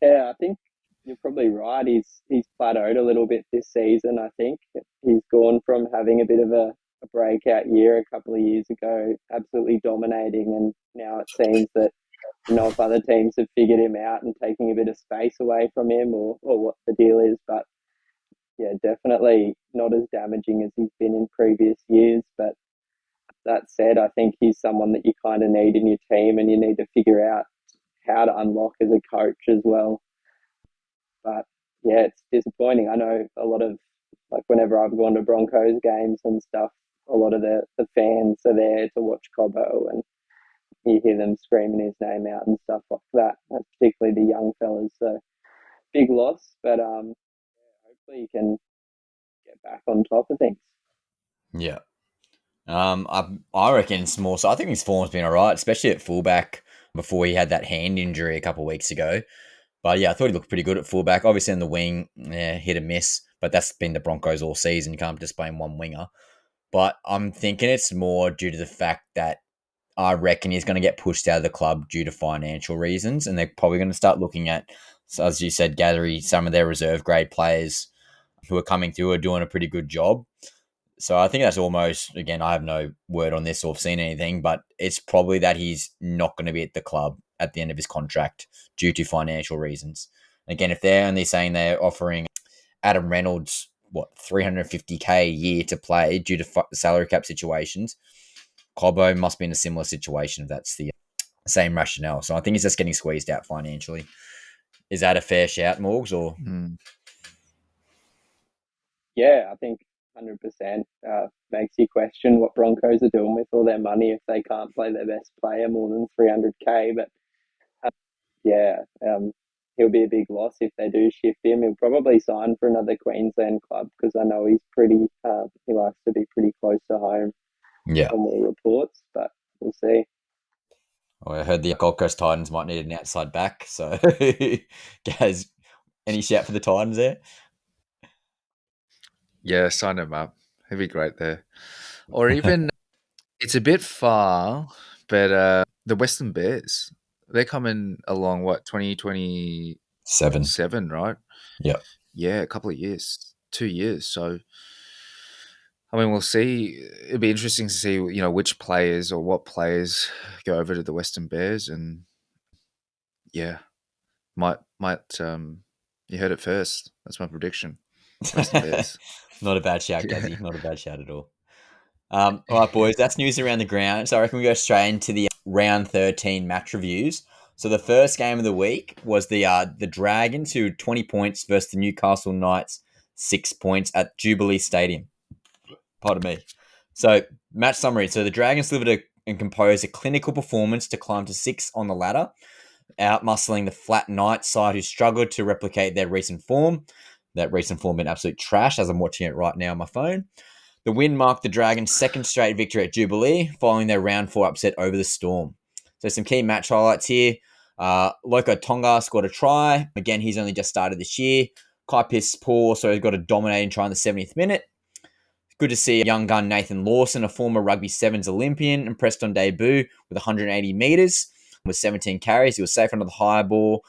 Yeah, I think you're probably right. He's plateaued a little bit this season. I think he's gone from having a bit of a breakout year a couple of years ago, absolutely dominating, and now it seems that if other teams have figured him out and taking a bit of space away from him or what the deal is. But yeah, definitely not as damaging as he's been in previous years. But that said, I think he's someone that you kind of need in your team, and you need to figure out how to unlock as a coach as well. But yeah, it's disappointing. I know a lot of, like, whenever I've gone to Broncos games and stuff, a lot of the fans are there to watch Cobbo, and you hear them screaming his name out and stuff like that. That's particularly the young fellas. So big loss, but hopefully you can get back on top of things. Yeah. I reckon it's more so. I think his form's been all right, especially at fullback before he had that hand injury a couple of weeks ago. But yeah, I thought he looked pretty good at fullback. Obviously in the wing, hit and miss, but that's been the Broncos all season. You can't just blame one winger. But I'm thinking it's more due to the fact that I reckon he's going to get pushed out of the club due to financial reasons, and they're probably going to start looking at, so as you said, Gathery, some of their reserve grade players who are coming through are doing a pretty good job. So I think that's almost, again, I have no word on this or seen anything, but it's probably that he's not going to be at the club at the end of his contract due to financial reasons. Again, if they're only saying they're offering Adam Reynolds, 350K a year to play due to salary cap situations, Cobbo must be in a similar situation if that's the same rationale. So I think he's just getting squeezed out financially. Is that a fair shout, Morgs? Or Yeah, I think 100% makes you question what Broncos are doing with all their money if they can't play their best player more than 300K. But he'll be a big loss if they do shift him. He'll probably sign for another Queensland club because I know he's pretty. He likes to be pretty close to home. Yeah, from all reports, but we'll see. I heard the Gold Coast Titans might need an outside back. So, guys, any shout for the Titans there? Yeah, sign him up. He'd be great there. Or even, it's a bit far, but the Western Bears, they're coming along, 2027, right? Yeah. Yeah, a couple of years, 2 years. So, I mean, we'll see. It'd be interesting to see, which players or what players go over to the Western Bears, and yeah, might you heard it first. That's my prediction. Western Bears. Not a bad shout, Yeah. Gazzy. Not a bad shout at all. All right, boys, that's news around the ground. So I reckon we go straight into the round 13 match reviews. So the first game of the week was the Dragons, who 20 points versus the Newcastle Knights, 6 points at Jubilee Stadium. Pardon me. So match summary. So the Dragons delivered and composed a clinical performance to climb to 6 on the ladder, outmuscling the flat Knights side who struggled to replicate their recent form. That recent form been absolute trash as I'm watching it right now on my phone. The win marked the Dragons' second straight victory at Jubilee, following their round 4 upset over the Storm. So some key match highlights here. Loco Tonga scored a try. Again, he's only just started this year. Kai Piss-Paul also got a dominating try in the 70th minute. Good to see young gun Nathan Lawson, a former Rugby Sevens Olympian, impressed on debut with 180 metres with 17 carries. He was safe under the high ball.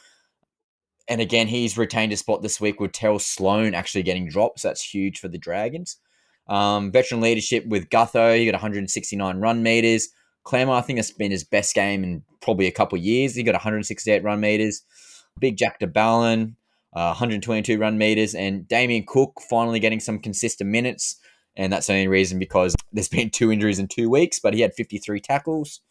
And again, he's retained a spot this week with Terrell Sloan actually getting dropped. So that's huge for the Dragons. Veteran leadership with Gutho. He got 169 run meters. Klemmer, I think that's been his best game in probably a couple of years. He got 168 run meters. Big Jack DeBallin, 122 run meters. And Damien Cook finally getting some consistent minutes. And that's the only reason because there's been 2 injuries in 2 weeks, but he had 53 tackles.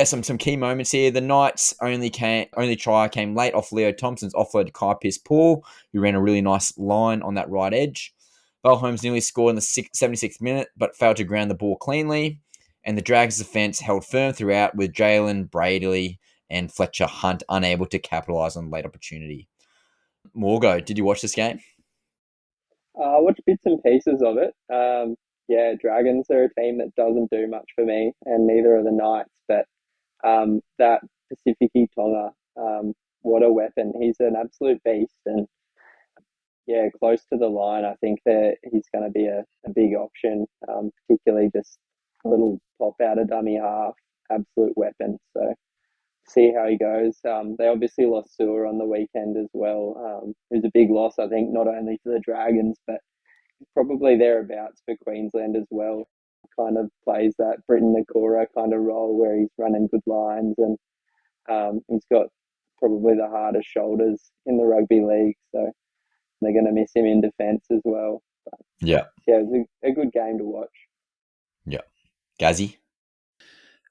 some key moments here. The Knights only try came late off Leo Thompson's offload to Kai Pearce-Paul, who ran a really nice line on that right edge. Val Holmes nearly scored in the 76th minute, but failed to ground the ball cleanly. And the Dragons' defence held firm throughout, with Jalen, Brady, and Fletcher Hunt unable to capitalise on late opportunity. Morgo, did you watch this game? I watched bits and pieces of it. Yeah, Dragons are a team that doesn't do much for me, and neither are the Knights. But that Pacifici Tonga, what a weapon! He's an absolute beast, and yeah, close to the line. I think that he's going to be a big option, particularly just a little pop out of dummy half, absolute weapon. So see how he goes. They obviously lost Sewer on the weekend as well. It was a big loss, I think, not only for the Dragons, but probably thereabouts for Queensland as well. Kind of plays that Britain Nakora kind of role where he's running good lines, and he's got probably the hardest shoulders in the rugby league. So they're going to miss him in defence as well. But, yeah, it was a good game to watch. Yeah. Gazzy?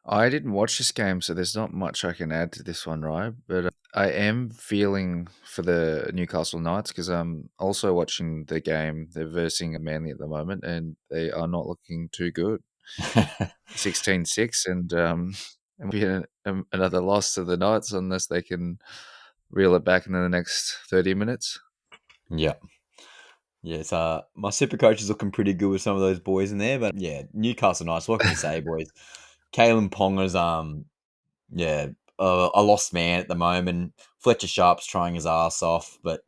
I didn't watch this game, so there's not much I can add to this one, right? But I am feeling for the Newcastle Knights because I'm also watching the game. They're versing Manly at the moment, and they are not looking too good. 16-6, and be another loss to the Knights unless they can reel it back in the next 30 minutes. Yeah. Yes, my super coach is looking pretty good with some of those boys in there, but yeah, Newcastle Knights. What can you say, boys? Kalen Ponga's a lost man at the moment. Fletcher Sharp's trying his ass off, but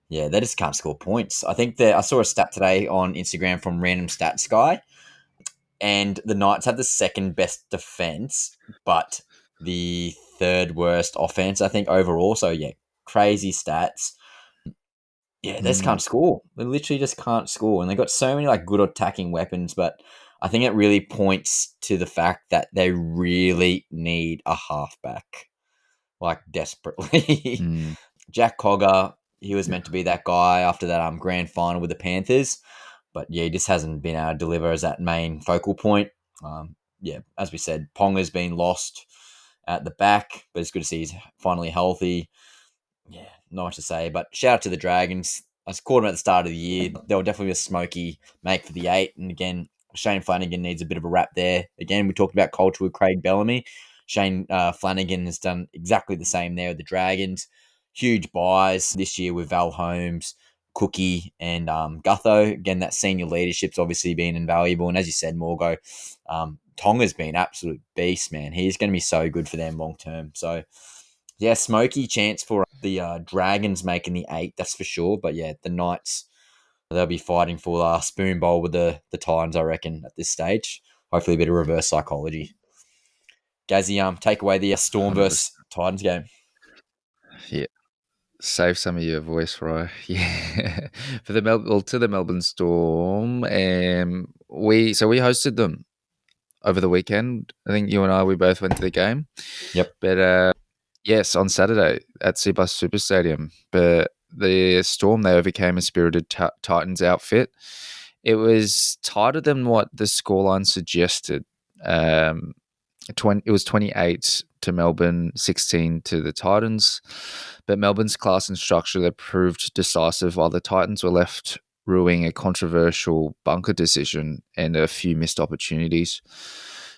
yeah, they just can't score points. I think that I saw a stat today on Instagram from Random Stats Guy, and the Knights have the second best defense, but the third worst offense, I think, overall. So yeah, crazy stats. Yeah, they just can't score. They literally just can't score. And they got so many like good attacking weapons, but I think it really points to the fact that they really need a halfback. Like desperately. Jack Cogger, he was meant to be that guy after that grand final with the Panthers. But yeah, he just hasn't been able to deliver as that main focal point. Yeah, as we said, Ponga's been lost at the back, but it's good to see he's finally healthy. Yeah, not much to say, but shout out to the Dragons. I called them at the start of the year. They were definitely a smoky make for the 8. And again, Shane Flanagan needs a bit of a rap there. Again, we talked about culture with Craig Bellamy. Shane Flanagan has done exactly the same there with the Dragons. Huge buys this year with Val Holmes, Cookie, and Gutho. Again, that senior leadership's obviously been invaluable. And as you said, Morgo, Tonga's been absolute beast, man. He's going to be so good for them long term. So, yeah, smoky chance for the Dragons making the 8, that's for sure. But yeah, the Knights, they'll be fighting for spoon bowl with the Titans, I reckon, at this stage. Hopefully a bit of reverse psychology. Gazzy, take away the Storm 100%. versus Titans game. Yeah. Save some of your voice, Roy. Yeah. For the to the Melbourne Storm, we hosted them over the weekend. I think you and I, we both went to the game. Yep. But yes, on Saturday at Seabus Super Stadium. But the Storm, they overcame a spirited Titans outfit. It was tighter than what the scoreline suggested. It was 28 to Melbourne, 16 to the Titans. But Melbourne's class and structure, they proved decisive, while the Titans were left ruining a controversial bunker decision and a few missed opportunities.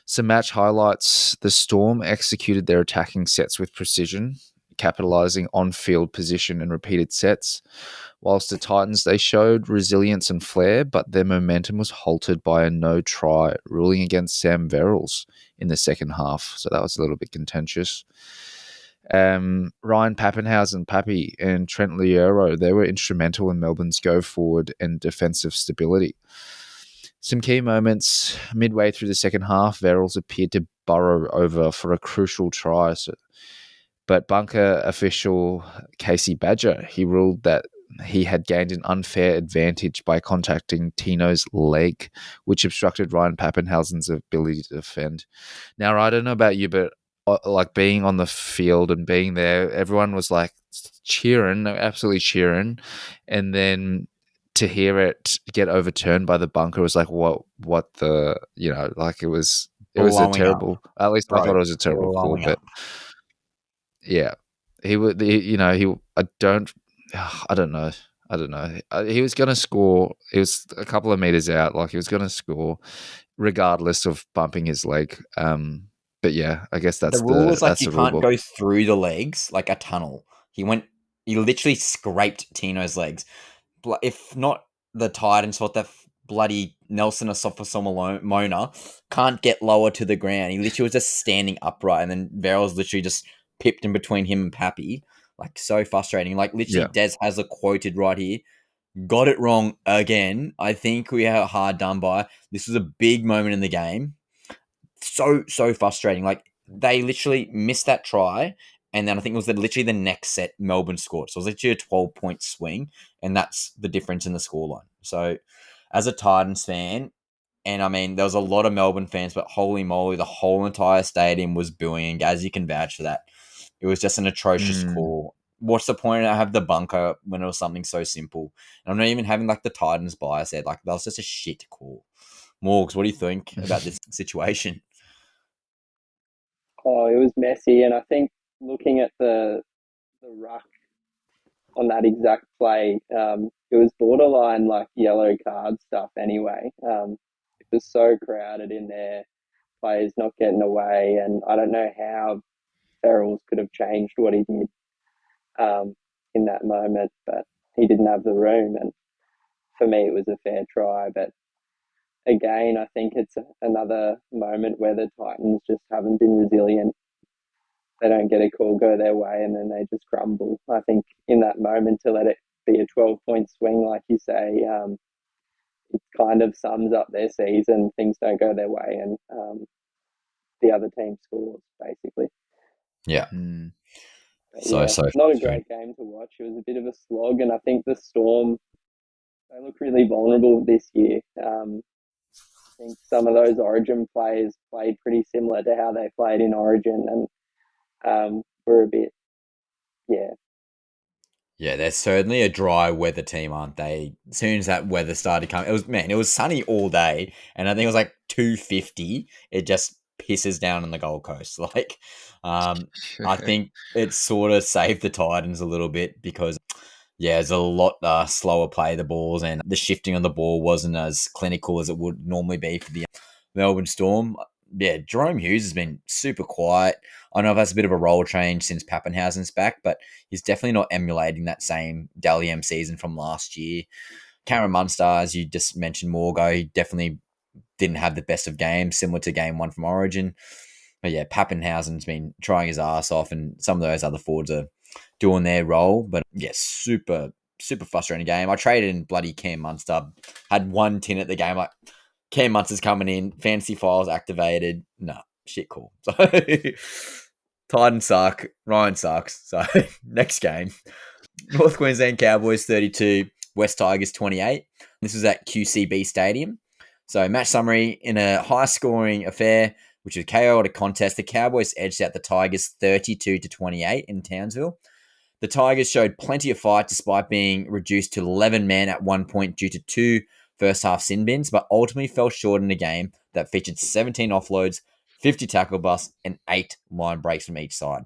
Some match highlights: the Storm executed their attacking sets with precision, capitalising on-field position and repeated sets, whilst the Titans, they showed resilience and flair, but their momentum was halted by a no-try ruling against Sam Verrills in the second half, so that was a little bit contentious. Ryan Pappenhausen, Pappy, and Trent Liero, they were instrumental in Melbourne's go-forward and defensive stability. Some key moments: midway through the second half, Verrills appeared to burrow over for a crucial try, but bunker official Casey Badger, he ruled that he had gained an unfair advantage by contacting Tino's leg, which obstructed Ryan Pappenhausen's ability to defend. Now, I don't know about you, but like being on the field and being there, everyone was like cheering, absolutely cheering, and then to hear it get overturned by the bunker was like, what the, like it was It was a Blowing up. terrible. At least I thought Bro, it was a terrible call, blowing but up. yeah, he would. I don't. I don't know. I don't know. He was going to score. He was a couple of meters out. Like he was going to score, regardless of bumping his leg. But yeah, I guess The rule is like that's you the rule can't book. go through the legs like a tunnel. He literally scraped Tino's legs. If not the Titans thought that bloody Nelson Asafa Mona can't get lower to the ground. He literally was just standing upright, and then Verrills literally just pipped in between him and Pappy. Like, so frustrating. Like, literally, Yeah. Des has a quoted right here. Got it wrong again. I think we are hard done by. This was a big moment in the game. So frustrating. Like, they literally missed that try, and then I think it was literally the next set Melbourne scored. So it was literally a 12-point swing, and that's the difference in the scoreline. So as a Titans fan, and I mean, there was a lot of Melbourne fans, but holy moly, the whole entire stadium was booing. As you can vouch for that, it was just an atrocious call. What's the point? I have the bunker when it was something so simple. And I'm not even having like the Titans bias there. Like, that was just a shit call. Morgs, what do you think about this situation? Oh, it was messy, and I think looking at the ruck on that exact play, it was borderline like yellow card stuff. Anyway, it was so crowded in there, players not getting away, and I don't know how Ferrells could have changed what he did in that moment, but he didn't have the room, and for me, it was a fair try, but. Again, I think it's another moment where the Titans just haven't been resilient. They don't get a call go their way, and then they just crumble. I think in that moment, to let it be a 12-point swing, like you say, it kind of sums up their season. Things don't go their way, and the other team scores, basically. Yeah. But So not a great game to watch. It was a bit of a slog, and I think the Storm, they look really vulnerable this year. I think some of those Origin players played pretty similar to how they played in Origin, and we're a bit, Yeah, they're certainly a dry weather team, aren't they? As soon as that weather started coming, it was sunny all day, and I think it was like 250. It just pisses down on the Gold Coast. Like, I think it sort of saved the Titans a little bit because, yeah, there's a lot slower play the balls, and the shifting on the ball wasn't as clinical as it would normally be for the Melbourne Storm. Yeah, Jerome Hughes has been super quiet. I know that's a bit of a role change since Pappenhausen's back, but he's definitely not emulating that same Dally M season from last year. Cameron Munster, as you just mentioned more ago, he definitely didn't have the best of games, similar to game one from Origin. But yeah, Pappenhausen's been trying his ass off, and some of those other forwards are doing their role. But yeah, super frustrating game. I traded in bloody Cam Munster, had one tin at the game. Like, Cam Munster's coming in, fantasy files activated. No, shit call. So Titans suck, Ryan sucks. So next game, North Queensland Cowboys 32, West Tigers 28. This was at QCB Stadium. So match summary, in a high-scoring affair, which was a chaotic contest, the Cowboys edged out the Tigers 32-28 in Townsville. The Tigers showed plenty of fight despite being reduced to 11 men at one point due to two first-half sin bins, but ultimately fell short in a game that featured 17 offloads, 50 tackle busts, and 8 line breaks from each side.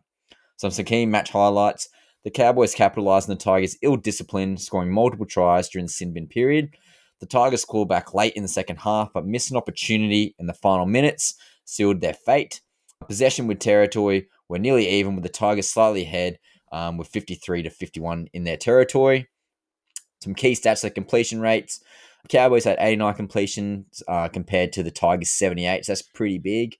Some key match highlights. The Cowboys capitalised on the Tigers' ill discipline, scoring multiple tries during the sin bin period. The Tigers clawed back late in the second half, but missed an opportunity in the final minutes, sealed their fate. Possession with territory were nearly even, with the Tigers slightly ahead, with 53-51 in their territory. Some key stats like completion rates. The Cowboys had 89 completions compared to the Tigers' 78, so that's pretty big.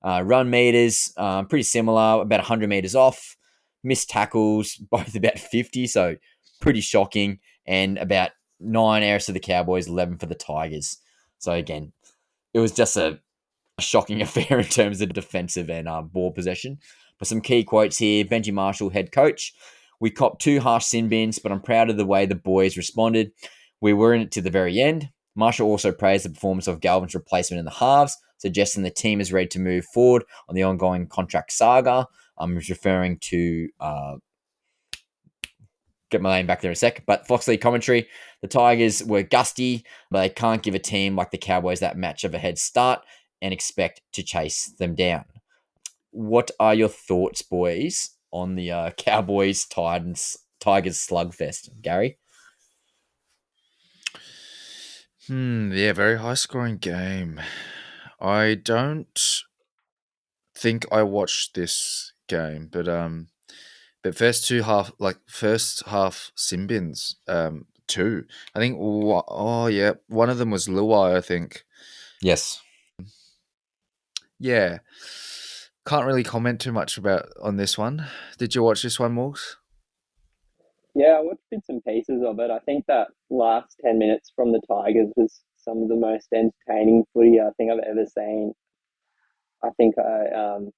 Run meters, pretty similar, about 100 meters off. Missed tackles, both about 50, so pretty shocking. And about 9 errors for the Cowboys, 11 for the Tigers. So again, it was just a shocking affair in terms of defensive and ball possession. But some key quotes here. Benji Marshall, head coach. We copped 2 harsh sin bins, but I'm proud of the way the boys responded. We were in it to the very end. Marshall also praised the performance of Galvin's replacement in the halves, suggesting the team is ready to move forward on the ongoing contract saga. I'm referring to get my name back there in a sec. But Foxley commentary, the Tigers were gusty, but they can't give a team like the Cowboys that match of a head start. and expect to chase them down. What are your thoughts, boys, on the Cowboys Tigers slugfest, Gary? Yeah, very high scoring game. I don't think I watched this game, but first half Simbins, two. I think. One of them was Luai. I think. Yes. Yeah, can't really comment too much on this one. Did you watch this one, Morgs? Yeah, I watched bits and pieces of it. I think that last 10 minutes from the Tigers was some of the most entertaining footy I think I've ever seen. I think the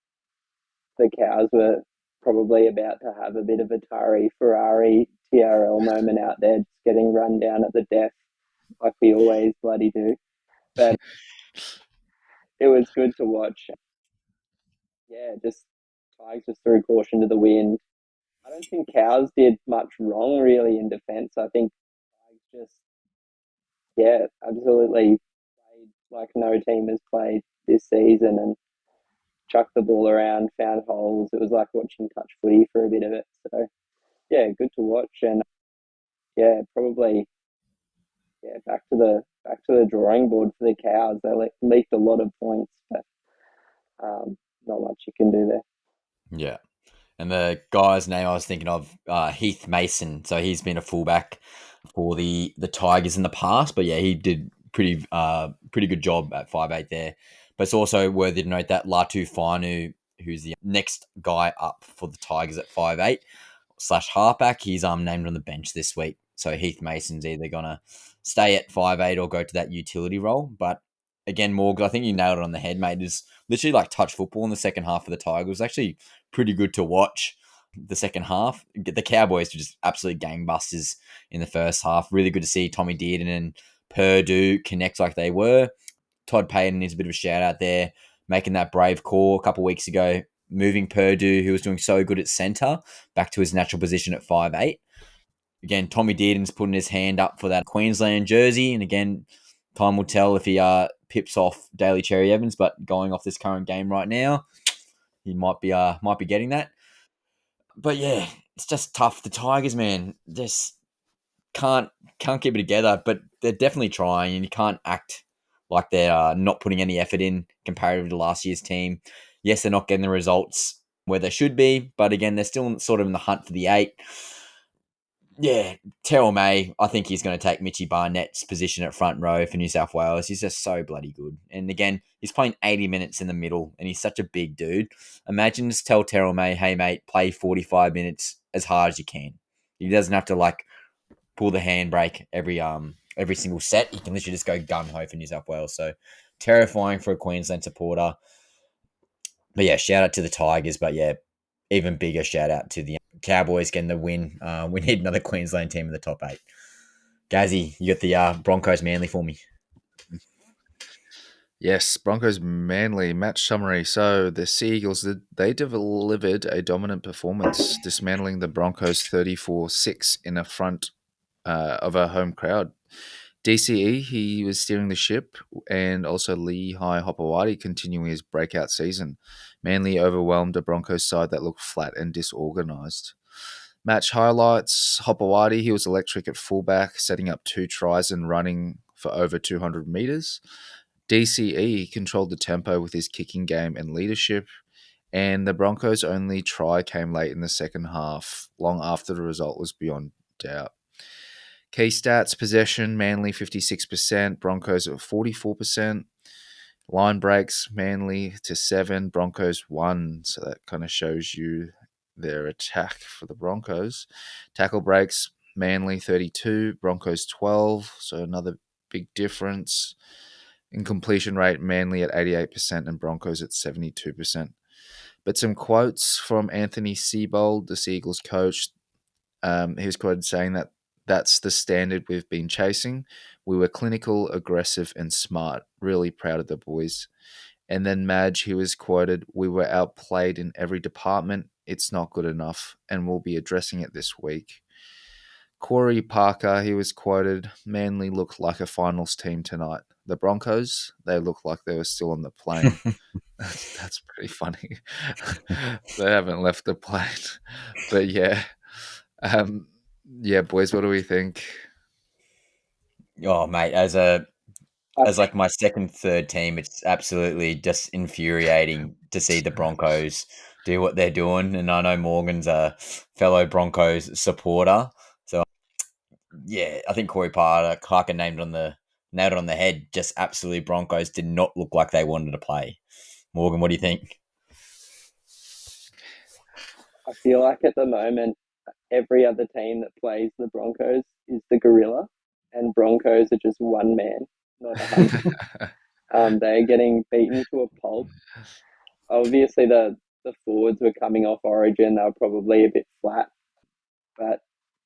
Cows were probably about to have a bit of a Ferrari TRL moment out there, just getting run down at the death like we always bloody do. But it was good to watch. Yeah, just Tigers just threw caution to the wind. I don't think Cows did much wrong really in defence. I think Tigers just, yeah, absolutely played like no team has played this season and chucked the ball around, found holes. It was like watching touch footy for a bit of it. So yeah, good to watch, and yeah, probably back to the drawing board for the Cows. They leaked a lot of points, but not much you can do there. Yeah. And the guy's name I was thinking of, Heath Mason. So he's been a fullback for the Tigers in the past, but yeah, he did pretty good job at 5'8" there. But it's also worthy to note that Latu Fanu, who's the next guy up for the Tigers at 5'8" / halfback, he's named on the bench this week. So Heath Mason's either gonna stay at 5'8" or go to that utility role. But again, Morgan, I think you nailed it on the head, mate. It's literally like touch football in the second half of the Tigers. It was actually pretty good to watch the second half. The Cowboys were just absolute gangbusters in the first half. Really good to see Tommy Dearden and Purdue connect like they were. Todd Payton needs a bit of a shout out there, making that brave call a couple of weeks ago, moving Purdue, who was doing so good at centre, back to his natural position at 5'8". Again, Tommy Dearden's putting his hand up for that Queensland jersey, and again, time will tell if he pips off Daly Cherry Evans. But going off this current game right now, he might be getting that. But yeah, it's just tough. The Tigers, man, just can't keep it together. But they're definitely trying, and you can't act like they're not putting any effort in comparative to last year's team. Yes, they're not getting the results where they should be, but again, they're still sort of in the hunt for the 8. Yeah, Terrell May, I think he's going to take Mitchy Barnett's position at front row for New South Wales. He's just so bloody good. And again, he's playing 80 minutes in the middle, and he's such a big dude. Imagine just tell Terrell May, hey, mate, play 45 minutes as hard as you can. He doesn't have to, like, pull the handbrake every single set. He can literally just go gung-ho for New South Wales. So, terrifying for a Queensland supporter. But yeah, shout out to the Tigers. But yeah, even bigger shout out to the Cowboys getting the win. We need another Queensland team in the top 8. Gazzy, you got the Broncos Manly for me. Yes, Broncos Manly match summary. So the Sea Eagles, they delivered a dominant performance, dismantling the Broncos 34-6 in a front of a home crowd. DCE, he was steering the ship, and also Lehigh Hopewadi continuing his breakout season. Manly overwhelmed a Broncos side that looked flat and disorganised. Match highlights, Hopewadi, he was electric at fullback, setting up 2 tries and running for over 200 metres. DCE controlled the tempo with his kicking game and leadership, and the Broncos' only try came late in the second half, long after the result was beyond doubt. Key stats, possession, Manly 56%, Broncos at 44%. Line breaks, Manly to 7, Broncos 1. So that kind of shows you their attack for the Broncos. Tackle breaks, Manly 32, Broncos 12. So another big difference. In completion rate, Manly at 88% and Broncos at 72%. But some quotes from Anthony Seibold, the Sea Eagles coach. He was quoted saying that that's the standard we've been chasing. We were clinical, aggressive, and smart. Really proud of the boys. And then Madge, he was quoted, we were outplayed in every department. It's not good enough, and we'll be addressing it this week. Corey Parker, he was quoted, Manly looked like a finals team tonight. the Broncos, they look like they were still on the plane. That's pretty funny. They haven't left the plane. But yeah. Yeah, boys, what do we think? Oh, mate, I as like think my second, third team, it's absolutely just infuriating to see the Broncos do what they're doing. And I know Morgan's a fellow Broncos supporter, so yeah, I think Corey Clark nailed it on the head. Just absolutely, Broncos did not look like they wanted to play. Morgan, what do you think? I feel like at the moment, every other team that plays the Broncos is the gorilla, and Broncos are just one man, not 100. They're getting beaten to a pulp. Obviously, the forwards were coming off Origin. They were probably a bit flat, but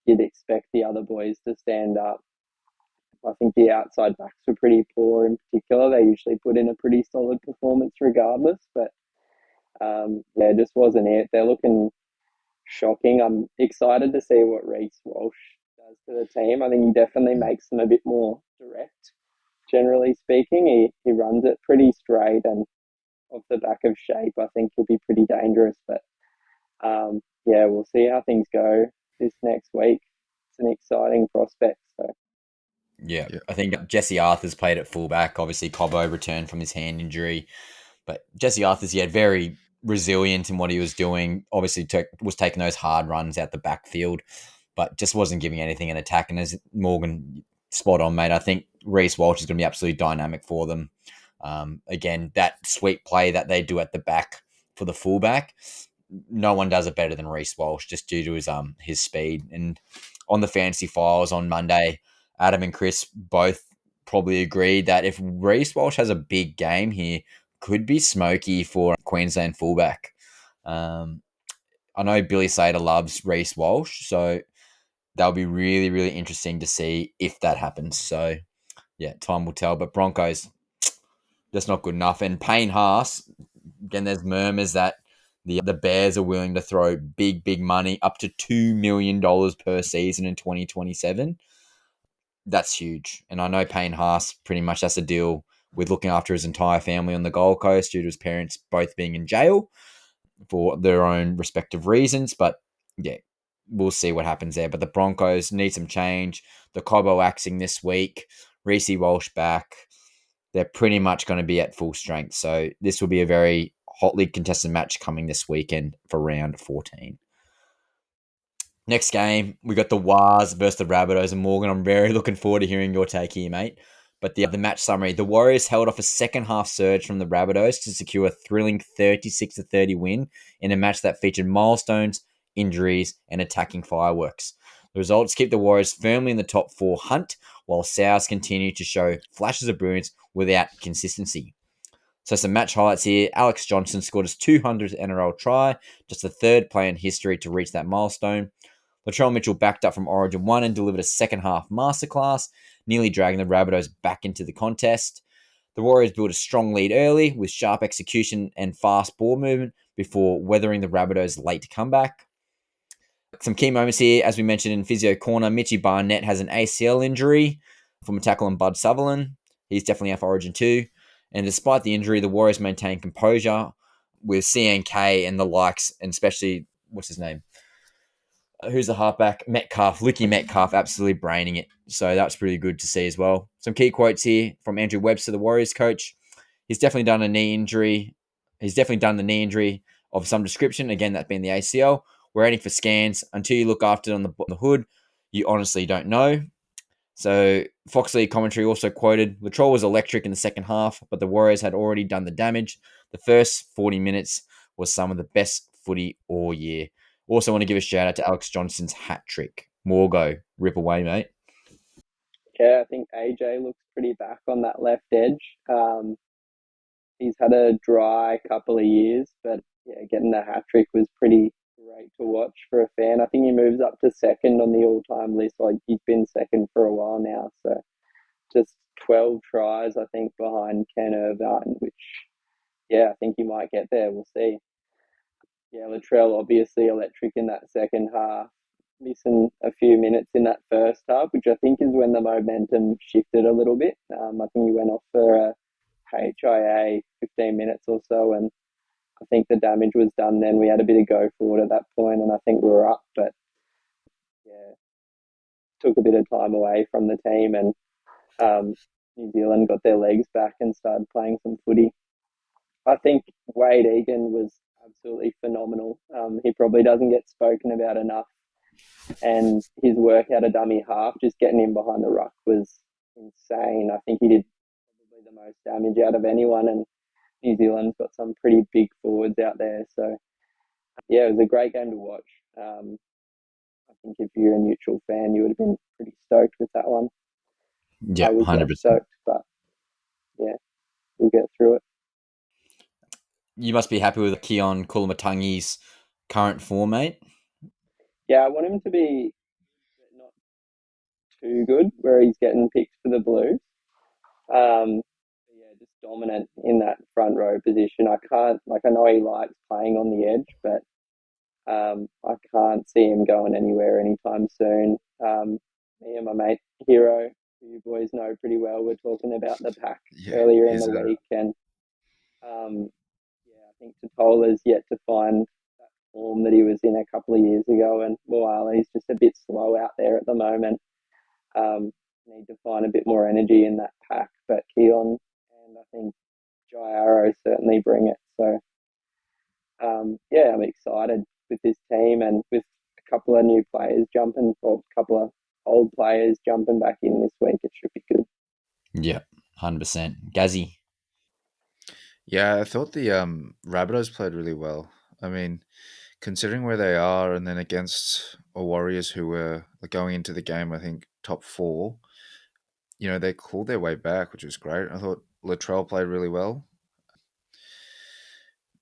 you'd expect the other boys to stand up. I think the outside backs were pretty poor in particular. They usually put in a pretty solid performance regardless, but yeah, it just wasn't it. They're looking shocking. I'm excited to see what Reece Walsh does to the team. I think he definitely makes them a bit more direct. Generally speaking, he runs it pretty straight and off the back of shape. I think he'll be pretty dangerous. But yeah, we'll see how things go this next week. It's an exciting prospect. So Yeah, Yeah. I think Jesse Arthur's played at fullback. Obviously, Cobbo returned from his hand injury, but Jesse Arthur's very resilient in what he was doing. Obviously, was taking those hard runs out the backfield, but just wasn't giving anything in attack. And as Morgan spot on, mate, I think Reece Walsh is going to be absolutely dynamic for them. Again, that sweep play that they do at the back for the fullback, no one does it better than Reece Walsh, just due to his speed. And on the fantasy files on Monday, Adam and Chris both probably agreed that if Reece Walsh has a big game here, could be smoky for Queensland fullback. I know Billy Slater loves Reece Walsh, so that'll be really, really interesting to see if that happens. So, yeah, time will tell. But Broncos, that's not good enough. And Payne Haas, again, there's murmurs that the Bears are willing to throw big, big money, up to $2 million per season in 2027. That's huge. And I know Payne Haas pretty much has to deal with looking after his entire family on the Gold Coast due to his parents both being in jail for their own respective reasons. But yeah, we'll see what happens there. But the Broncos need some change. The Cobbo axing this week, Reece Walsh back. They're pretty much going to be at full strength. So this will be a very hotly contested match coming this weekend for round 14. Next game, we got the Wars versus the Rabbitohs. And Morgan, I'm very looking forward to hearing your take here, mate. But the match summary, the Warriors held off a second half surge from the Rabbitohs to secure a thrilling 36-30 win in a match that featured milestones, injuries, and attacking fireworks. The results keep the Warriors firmly in the top four hunt, while Souths continue to show flashes of brilliance without consistency. So some match highlights here. Alex Johnson scored his 200th NRL try, just the third player in history to reach that milestone. Latrell Mitchell backed up from Origin 1 and delivered a second half masterclass, nearly dragging the Rabbitohs back into the contest. The Warriors built a strong lead early with sharp execution and fast ball movement before weathering the Rabbitohs' late comeback. Some key moments here, as we mentioned in Physio Corner, Mitchy Barnett has an ACL injury from a tackle on Bud Sutherland. He's definitely out for Origin 2. And despite the injury, the Warriors maintain composure with CNK and the likes, and especially, what's his name? Who's the halfback? Metcalf, Licky Metcalf, absolutely braining it. So that's pretty good to see as well. Some key quotes here from Andrew Webster, the Warriors coach. He's definitely done a knee injury. He's definitely done the knee injury of some description. Again, that being the ACL. We're waiting for scans. Until you look after it on the hood, you honestly don't know. So Foxley commentary also quoted, Latrell was electric in the second half, but the Warriors had already done the damage. The first 40 minutes was some of the best footy all year. Also want to give a shout out to Alex Johnson's hat trick. Morgo, rip away, mate. yeah, I think AJ looks pretty back on that left edge. He's had a dry couple of years, but yeah, getting the hat trick was pretty great to watch for a fan. I think he moves up to second on the all-time list. Like he's been second for a while now, so just 12 tries, I think, behind Ken Irvine, which yeah, I think he might get there. We'll see. Yeah, Latrell obviously electric in that second half. missing a few minutes in that first half, which I think is when the momentum shifted a little bit. I think he went off for a HIA 15 minutes or so, and I think the damage was done then. We had a bit of go forward at that point, and I think we were up, but yeah, took a bit of time away from the team, and New Zealand got their legs back and started playing some footy. I think Wade Egan was absolutely phenomenal. He probably doesn't get spoken about enough, and his work out of dummy half, just getting him behind the ruck, was insane. I think he did probably the most damage out of anyone, and New Zealand's got some pretty big forwards out there. So, yeah, it was a great game to watch. I think if you're a neutral fan, you would have been pretty stoked with that one. Yeah, I was 100%. less stoked, but yeah, we'll get through it. You must be happy with Keon Kulamatangi's current form, mate. Yeah, I want him to be not too good, where he's getting picked for the Blues. Yeah, just dominant in that front row position. I know he likes playing on the edge, but I can't see him going anywhere anytime soon. Me and my mate Hero, who you boys know pretty well, were talking about the pack earlier in the week, and I think Totola's yet to find that form that he was in a couple of years ago, and Moale's just a bit slow out there at the moment. Need to find a bit more energy in that pack, but Keon and I think Jai Arrow certainly bring it. So, I'm excited with this team, and with a couple of new players jumping, or a couple of old players jumping back in this week, it should be good. Yeah, 100%. Gazzy. Yeah, I thought the Rabbitohs played really well. I mean, considering where they are, and then against Warriors who were going into the game, I think top 4, they called their way back, which was great. I thought Latrell played really well.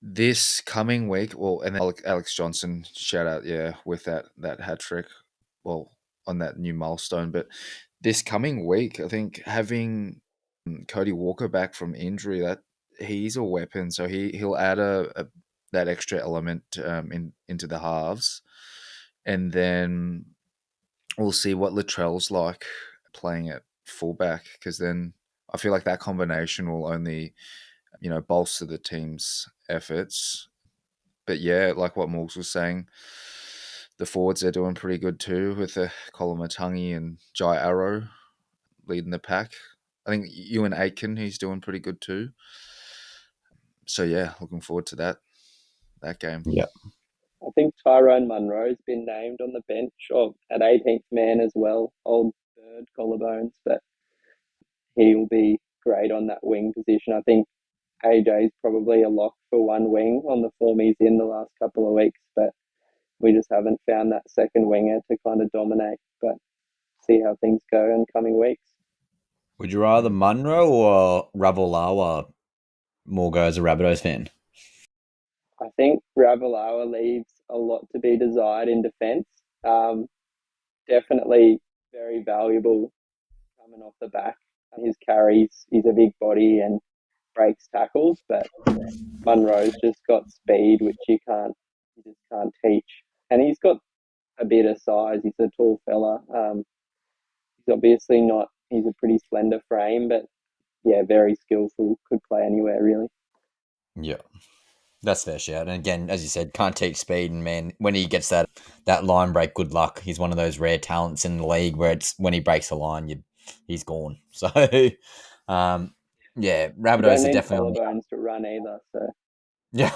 This coming week, and then Alex Johnson, shout out, with that hat trick, on that new milestone. But this coming week, I think having Cody Walker back from injury, that he's a weapon. So he'll add that extra element into the halves, and then we'll see what Latrell's like playing at fullback, because then I feel like that combination will only bolster the team's efforts. But yeah, like what Morgs was saying, the forwards are doing pretty good too, with the Kolamatangi and Jai Arrow leading the pack. I think Ewan Aitken, he's doing pretty good too. So yeah, looking forward to that game. Yeah. I think Tyrone Munro's been named on the bench, or at 18th man as well. Old bird collarbones, but he'll be great on that wing position. I think AJ's probably a lock for one wing on the form he's in the last couple of weeks, but we just haven't found that second winger to kind of dominate. But see how things go in coming weeks. Would you rather Munro or Ravalawa more go as a Rabbitohs fan? I think Ravalawa leaves a lot to be desired in defence. Definitely very valuable coming off the back. His carries, he's a big body and breaks tackles, but Munro's just got speed, which you just can't teach. And he's got a bit of size. He's a tall fella. He's obviously not. He's a pretty slender frame, but yeah, very skillful. Could play anywhere really. Yeah, that's fair shout. And again, as you said, can't teach speed. And man, when he gets that line break, good luck. He's one of those rare talents in the league where it's when he breaks the line, he's gone. So, yeah, Rabbitohs are definitely collarbones to run either. So yeah,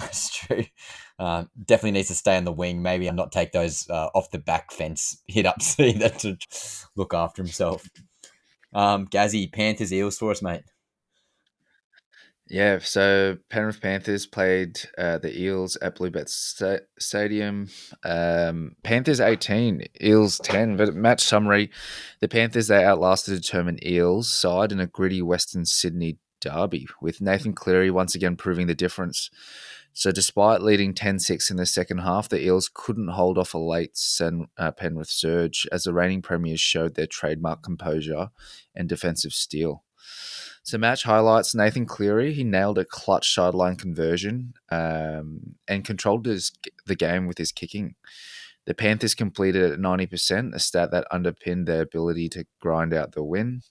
that's true. Definitely needs to stay on the wing. Maybe and not take those off the back fence hit ups either to look after himself. Gazzy, Panthers Eels for us, mate. Yeah, so Penrith Panthers played the Eels at Bluebet Stadium. Panthers 18, Eels 10. But match summary, the Panthers, they outlasted a determined Eels side in a gritty Western Sydney derby, with Nathan Cleary once again proving the difference. So despite leading 10-6 in the second half, the Eels couldn't hold off a late Penrith surge, as the reigning premiers showed their trademark composure and defensive steel. So match highlights, Nathan Cleary, he nailed a clutch sideline conversion and controlled the game with his kicking. The Panthers completed at 90%, a stat that underpinned their ability to grind out the win.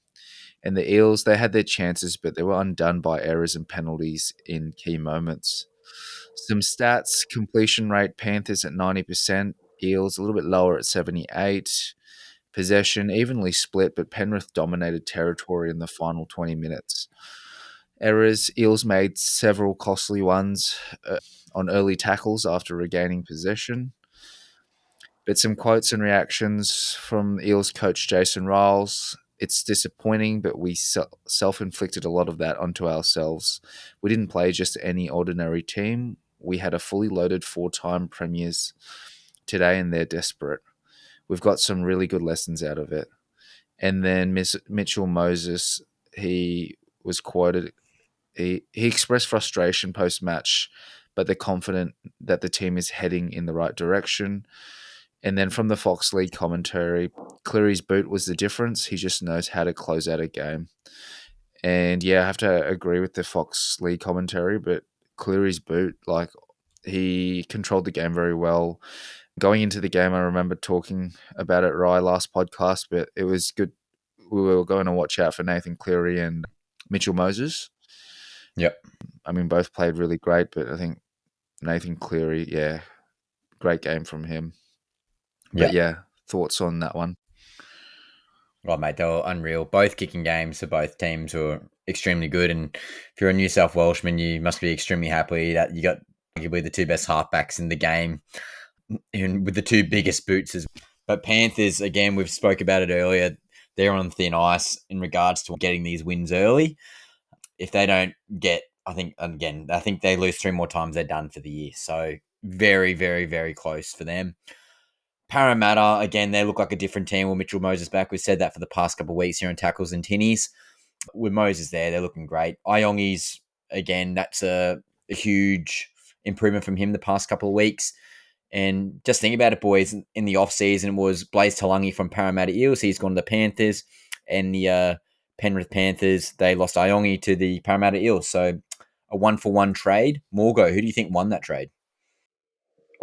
And the Eels, they had their chances, but they were undone by errors and penalties in key moments. Some stats: completion rate, Panthers at 90%, Eels a little bit lower at 78%. Possession evenly split, but Penrith dominated territory in the final 20 minutes. Errors, Eels made several costly ones on early tackles after regaining possession. But some quotes and reactions from Eels coach Jason Riles. It's disappointing, but we self-inflicted a lot of that onto ourselves. We didn't play just any ordinary team. We had a fully loaded 4-time premiers today, and they're desperate. We've got some really good lessons out of it. And then Mitchell Moses, he was quoted. He expressed frustration post-match, but they're confident that the team is heading in the right direction. And then from the Fox League commentary, Cleary's boot was the difference. He just knows how to close out a game. And yeah, I have to agree with the Fox League commentary, but Cleary's boot, like, he controlled the game very well. Going into the game, I remember talking about it right last podcast, but it was good. We were going to watch out for Nathan Cleary and Mitchell Moses. Yep. I mean, both played really great, but I think Nathan Cleary, yeah, great game from him. But yeah, thoughts on that one? Well, mate, they were unreal. Both kicking games for both teams were extremely good. And if you're a New South Welshman, you must be extremely happy that you got arguably the two best halfbacks in the game, and with the two biggest boots. But Panthers, again, we've spoke about it earlier. They're on thin ice in regards to getting these wins early. If they don't get, I think they lose 3 more times, they're done for the year. So very, very, very close for them. Parramatta, again, they look like a different team with Mitchell Moses back. We've said that for the past couple of weeks here in tackles and tinnies. With Moses there, they're looking great. Iongi's, again, that's a huge improvement from him the past couple of weeks. And just think about it, boys. In the off-season, it was Blaze Talangi from Parramatta Eels. He's gone to the Panthers. And the Penrith Panthers, they lost Iongi to the Parramatta Eels. So a 1-for-1 trade. Morgo, who do you think won that trade?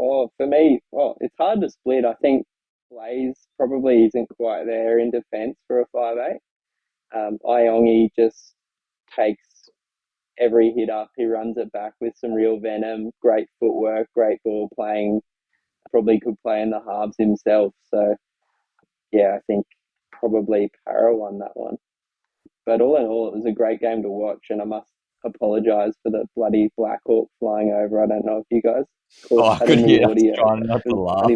Oh, for me, it's hard to split. I think Blaze probably isn't quite there in defence for a 5'8". Iongi just takes every hit up. He runs it back with some real venom, great footwork, great ball playing. Probably could play in the halves himself. So, yeah, I think probably Para won that one. But all in all, it was a great game to watch, and I must apologise for the bloody Black Hawk flying over. I don't know if you guys caught that in the audio. Trying not to laugh.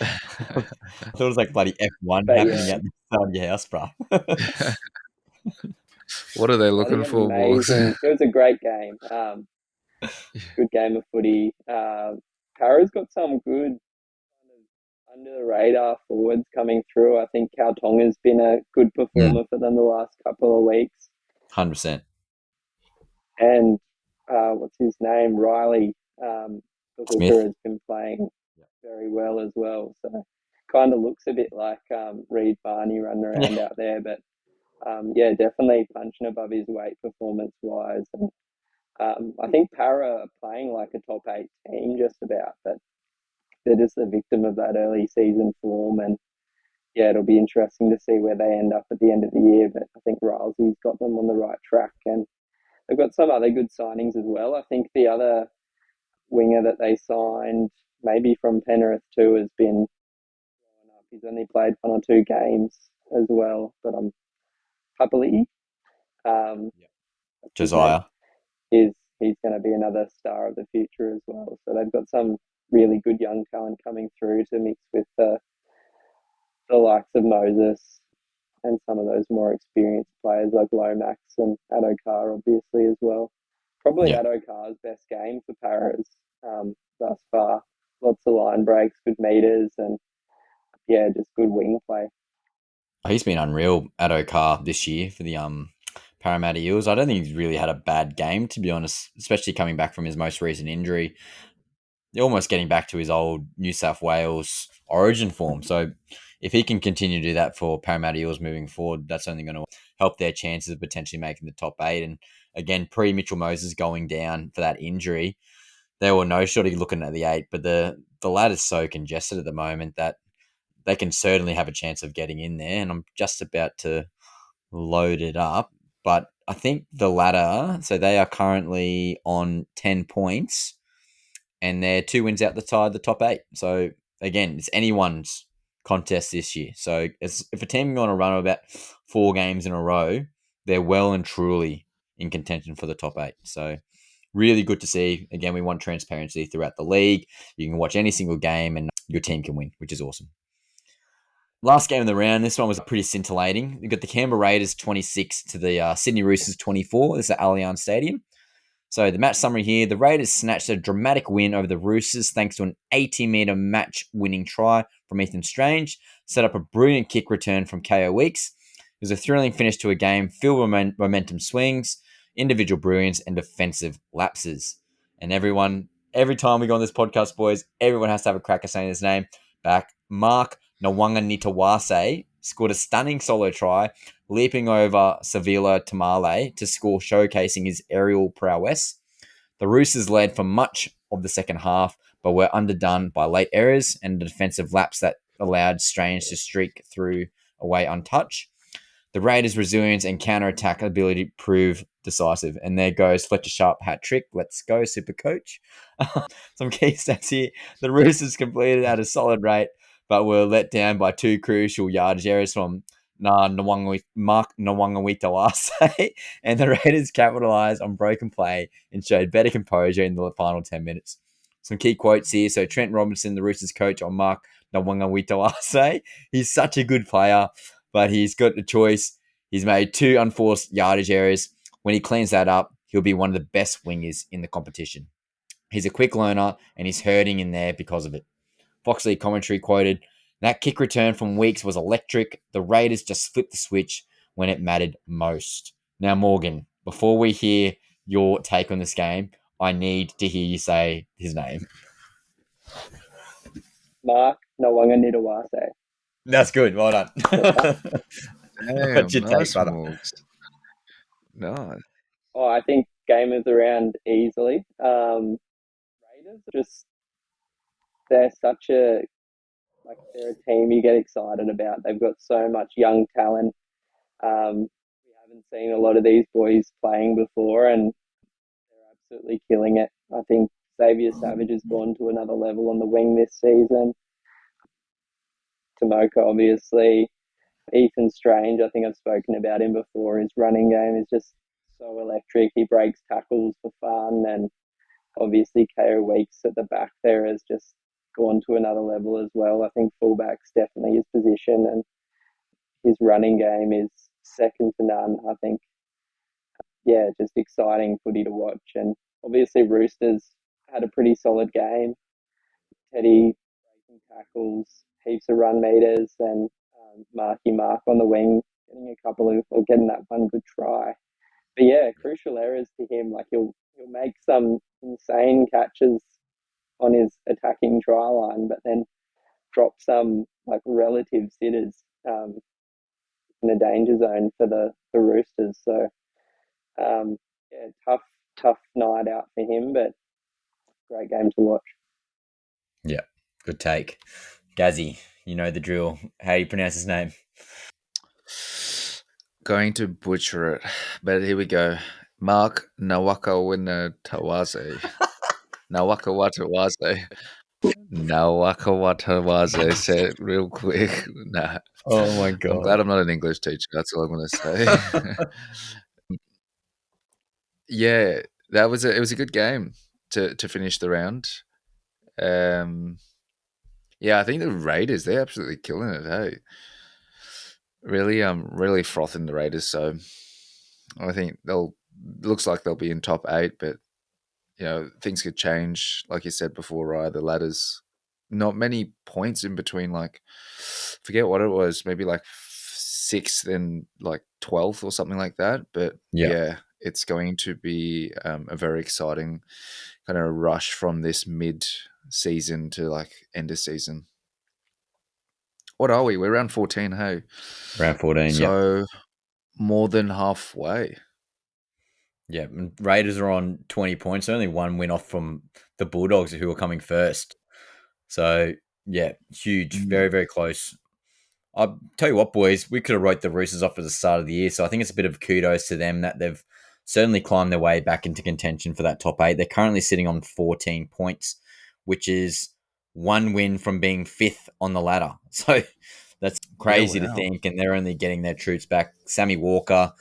I thought it was like bloody F1 happening at the side of your house, bro. What are they looking for, boys? It was a great game. Good game of footy. Para's got some good under the radar forwards coming through. I think Kautonga's been a good performer for them the last couple of weeks. 100%. And what's his name? Riley, the hooker, has been playing very well as well. So kind of looks a bit like Reed Barney running around out there. But yeah, definitely punching above his weight performance-wise. And I think Para are playing like a top 8 team just about, but they're just a victim of that early season form. And yeah, it'll be interesting to see where they end up at the end of the year. But I think Rilesy's got them on the right track, and they've got some other good signings as well. I think the other winger that they signed, maybe from Penrith too, has been growing up. He's only played 1 or 2 games as well, but I'm Papali. Josiah. He's going to be another star of the future as well. So they've got some really good young talent coming through to mix with the likes of Moses and some of those more experienced players like Lomax and Addo-Carr, obviously, as well. Probably Addo-Carr's best game for Paras thus far. Lots of line breaks, good meters, and yeah, just good wing play. He's been unreal, Addo-Carr, this year for the Parramatta Eels. I don't think he's really had a bad game, to be honest, especially coming back from his most recent injury. They're almost getting back to his old New South Wales origin form. So if he can continue to do that for Parramatta Eels moving forward, that's only going to help their chances of potentially making the top 8. And again, pre-Mitchell Moses going down for that injury, they were no shorty looking at the 8, but the ladder's so congested at the moment that they can certainly have a chance of getting in there. And I'm just about to load it up. But I think the ladder, so they are currently on 10 points and they're 2 wins out the tie the top 8. So again, it's anyone's contest this year. So if a team going to run about 4 games in a row, they're well and truly in contention for the top 8. So really good to see. Again, we want transparency throughout the league. You can watch any single game and your team can win, which is awesome. Last game of the round, this one was pretty scintillating. We got the Canberra Raiders 26 to the Sydney Roosters 24. This is at Allianz Stadium. So the match summary here, the Raiders snatched a dramatic win over the Roosters thanks to an 80-metre match-winning try from Ethan Strange, set up a brilliant kick return from KO Weeks. It was a thrilling finish to a game filled with momentum swings, individual brilliance, and defensive lapses. And every time we go on this podcast, boys, everyone has to have a crack at saying his name back. Mark Nawaqanitawase scored a stunning solo try, leaping over Savila Tamale to score, showcasing his aerial prowess. The Roosters led for much of the second half, but were underdone by late errors and a defensive lapse that allowed Strange to streak through away untouched. The Raiders' resilience and counter-attack ability proved decisive. And there goes Fletcher Sharp hat-trick. Let's go, SuperCoach. Some key stats here. The Roosters completed at a solid rate, but were let down by 2 crucial yardage errors from Mark Nawaqanitawase, and the Raiders capitalised on broken play and showed better composure in the final 10 minutes. Some key quotes here. So Trent Robinson, the Roosters coach, on Mark Nawaqanitawase. He's such a good player, but he's got a choice. He's made 2 unforced yardage errors. When he cleans that up, he'll be one of the best wingers in the competition. He's a quick learner, and he's hurting in there because of it. Foxley commentary quoted, "That kick return from Weeks was electric. The Raiders just flipped the switch when it mattered most." Now, Morgan, before we hear your take on this game, I need to hear you say his name. Mark Nawaqanitawase. That's good. Well done. Damn, What's your nice take, brother? moves. No. Oh, I think game of the round easily. Raiders they're such a they're a team you get excited about. They've got so much young talent. We haven't seen a lot of these boys playing before, and they're absolutely killing it. I think Xavier Savage has gone to another level on the wing this season. Tomoko, obviously. Ethan Strange, I think I've spoken about him before. His running game is just so electric. He breaks tackles for fun, and obviously KO Weeks at the back there has just gone to another level as well. I think fullback's definitely his position, and his running game is second to none. I think, yeah, just exciting footy to watch. And obviously Roosters had a pretty solid game. Teddy breaking tackles, heaps of run meters, and Marky Mark on the wing getting that one good try. But yeah, crucial errors to him. Like he'll make some insane catches on his attacking try line, but then drop some relative sitters in the danger zone for the Roosters. So yeah, tough night out for him, but great game to watch. Yeah, good take. Gazzy, you know the drill. How do you pronounce his name? Going to butcher it, but here we go. Mark Nawaqanitawase. Nawaqanitawase. Nawaqanitawase. Say it real quick. Nah. Oh my god! I'm glad I'm not an English teacher. That's all I'm going to say. Yeah, it was a good game to finish the round. Yeah, I think the Raiders, they're absolutely killing it. Hey, really frothing the Raiders. So I think looks like they'll be in top 8, but things could change. Like you said before, Ryan, the ladders, not many points in between. Like, forget what it was, maybe like 6th and like 12th or something like that. But yeah, it's going to be a very exciting kind of rush from this mid-season to like end of season. What are we? We're round 14, hey? Round 14, so more than halfway. Yeah, Raiders are on 20 points. Only one win off from the Bulldogs, who were coming first. So, yeah, huge. Very, very close. I'll tell you what, boys, we could have wrote the Roosters off at the start of the year. So I think it's a bit of kudos to them that they've certainly climbed their way back into contention for that top 8. They're currently sitting on 14 points, which is one win from being 5th on the ladder. So that's crazy to think. And they're only getting their troops back. Sammy Walker,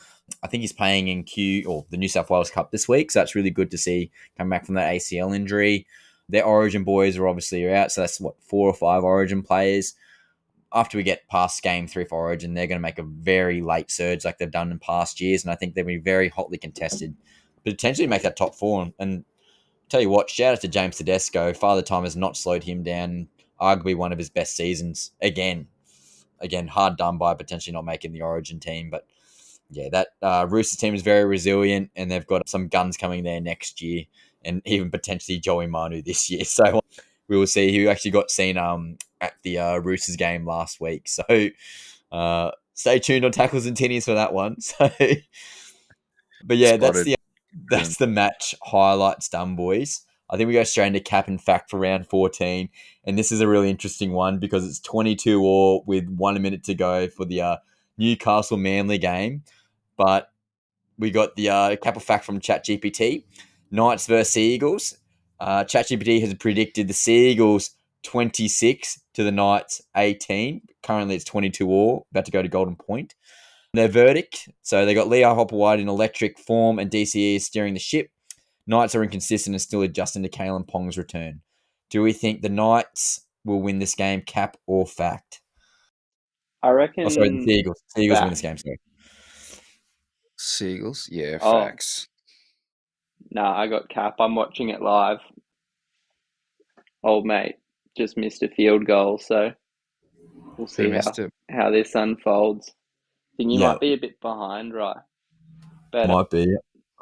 I think he's playing in the New South Wales Cup this week. So that's really good to see come back from that ACL injury. Their Origin boys are obviously out. So that's 4 or 5 Origin players. After we get past game 3 for Origin, they're going to make a very late surge like they've done in past years. And I think they'll be very hotly contested, potentially make that top 4. And tell you what, shout out to James Tedesco. Father Time has not slowed him down. Arguably one of his best seasons. Again, hard done by potentially not making the Origin team. But yeah, that Roosters team is very resilient, and they've got some guns coming there next year, and even potentially Joey Manu this year. So we will see. Who actually got seen at the Roosters game last week. So stay tuned on Tackles and Tinnies for that one. So, but yeah, Spotted. that's the match highlights done, boys. I think we go straight into cap and fact for round 14. And this is a really interesting one because it's 22-all with 1 minute to go for the Newcastle Manly game. But we got the cap or fact from ChatGPT. Knights versus Eagles. ChatGPT has predicted the Seagulls 26 to the Knights 18. Currently it's 22-all, about to go to Golden Point. Their verdict, so they got Leo Hopperwhite in electric form and DCE is steering the ship. Knights are inconsistent and still adjusting to Kalen Pong's return. Do we think the Knights will win this game, cap or fact? I reckon... Oh, sorry, the Seagulls. Seagulls win this game, sorry. Seagulls? Yeah, facts. Nah, I got cap. I'm watching it live. Old mate just missed a field goal, so we'll see how this unfolds. I think you might be a bit behind, right? But might be.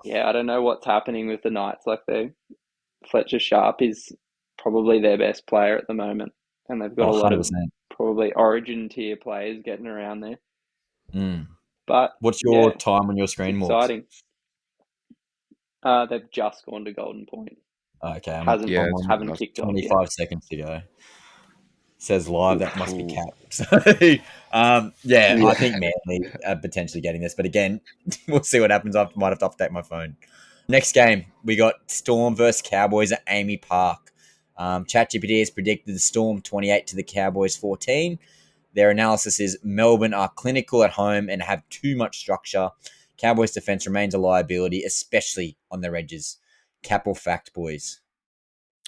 Yeah, I don't know what's happening with the Knights. Like, Fletcher Sharp is probably their best player at the moment, and they've got a lot 100%. Of probably Origin tier players getting around there. But what's your time on your screen, Morgs? Exciting. They've just gone to Golden Point. Okay, haven't kicked off 25 seconds to go. Says live, that must be cap. So, I think Manly are potentially getting this. But again, we'll see what happens. I might have to update my phone. Next game, we got Storm versus Cowboys at Amy Park. ChatGPT has predicted the Storm 28 to the Cowboys 14. Their analysis is Melbourne are clinical at home and have too much structure. Cowboys defense remains a liability, especially on their edges. Cap or fact, boys?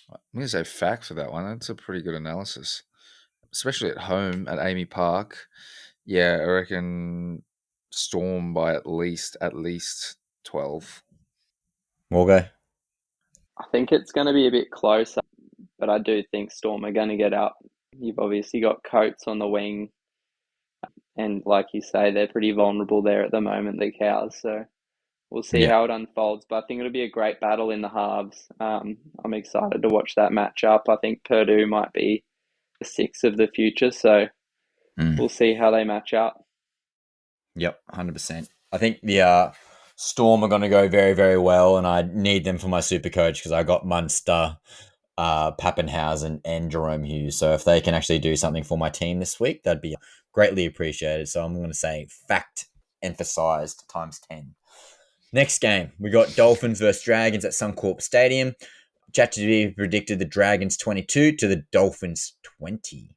I'm going to say fact for that one. That's a pretty good analysis, especially at home at Amy Park. Yeah, I reckon Storm by at least 12. Morgo? I think it's going to be a bit closer, but I do think Storm are going to get up. You've obviously got Coates on the wing, and like you say, they're pretty vulnerable there at the moment, the Cows. So we'll see how it unfolds, but I think it'll be a great battle in the halves. I'm excited to watch that matchup. I think Purdue might be the 6 of the future, so we'll see how they match up. Yep, 100%. I think the Storm are going to go very, very well, and I need them for my SuperCoach because I got Munster, Pappenhausen, and Jerome Hughes. So if they can actually do something for my team this week, that'd be greatly appreciated. So I'm going to say fact emphasized times 10. Next game, we got Dolphins versus Dragons at Suncorp Stadium. ChatGPT predicted the Dragons 22 to the Dolphins 20.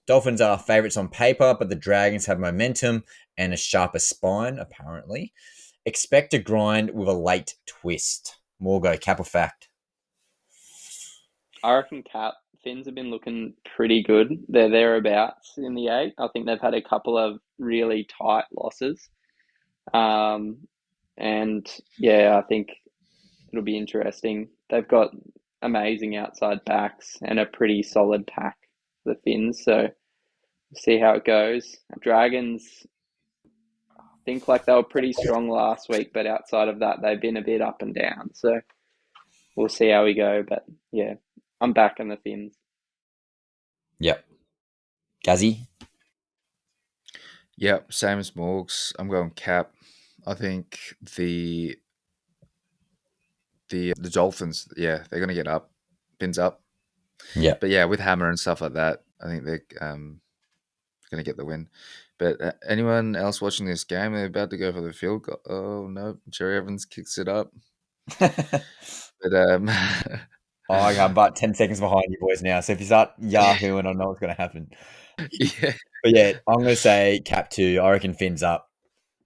Dolphins are favourites on paper, but the Dragons have momentum and a sharper spine, apparently. Expect a grind with a late twist. Morgo, cap or fact? I reckon cap. Finns have been looking pretty good. They're thereabouts in the 8. I think they've had a couple of really tight losses. And yeah, I think it'll be interesting. They've got amazing outside backs and a pretty solid pack, the Finns. So we'll see how it goes. Dragons, I think like they were pretty strong last week, but outside of that, they've been a bit up and down. So we'll see how we go. But yeah, I'm back on the Finns. Yep. Gazzy? Yep, same as Morgs. I'm going cap. I think the Dolphins, they're going to get up. pins up. Yeah. But yeah, with hammer and stuff like that, I think they're going to get the win. But anyone else watching this game? They're about to go for the field goal. Oh no, Jerry Evans kicks it up. But Oh, I'm about 10 seconds behind you boys now. So if you start yahooing, I know what's going to happen. yeah, But yeah, I'm going to say cap 2. I reckon fins up.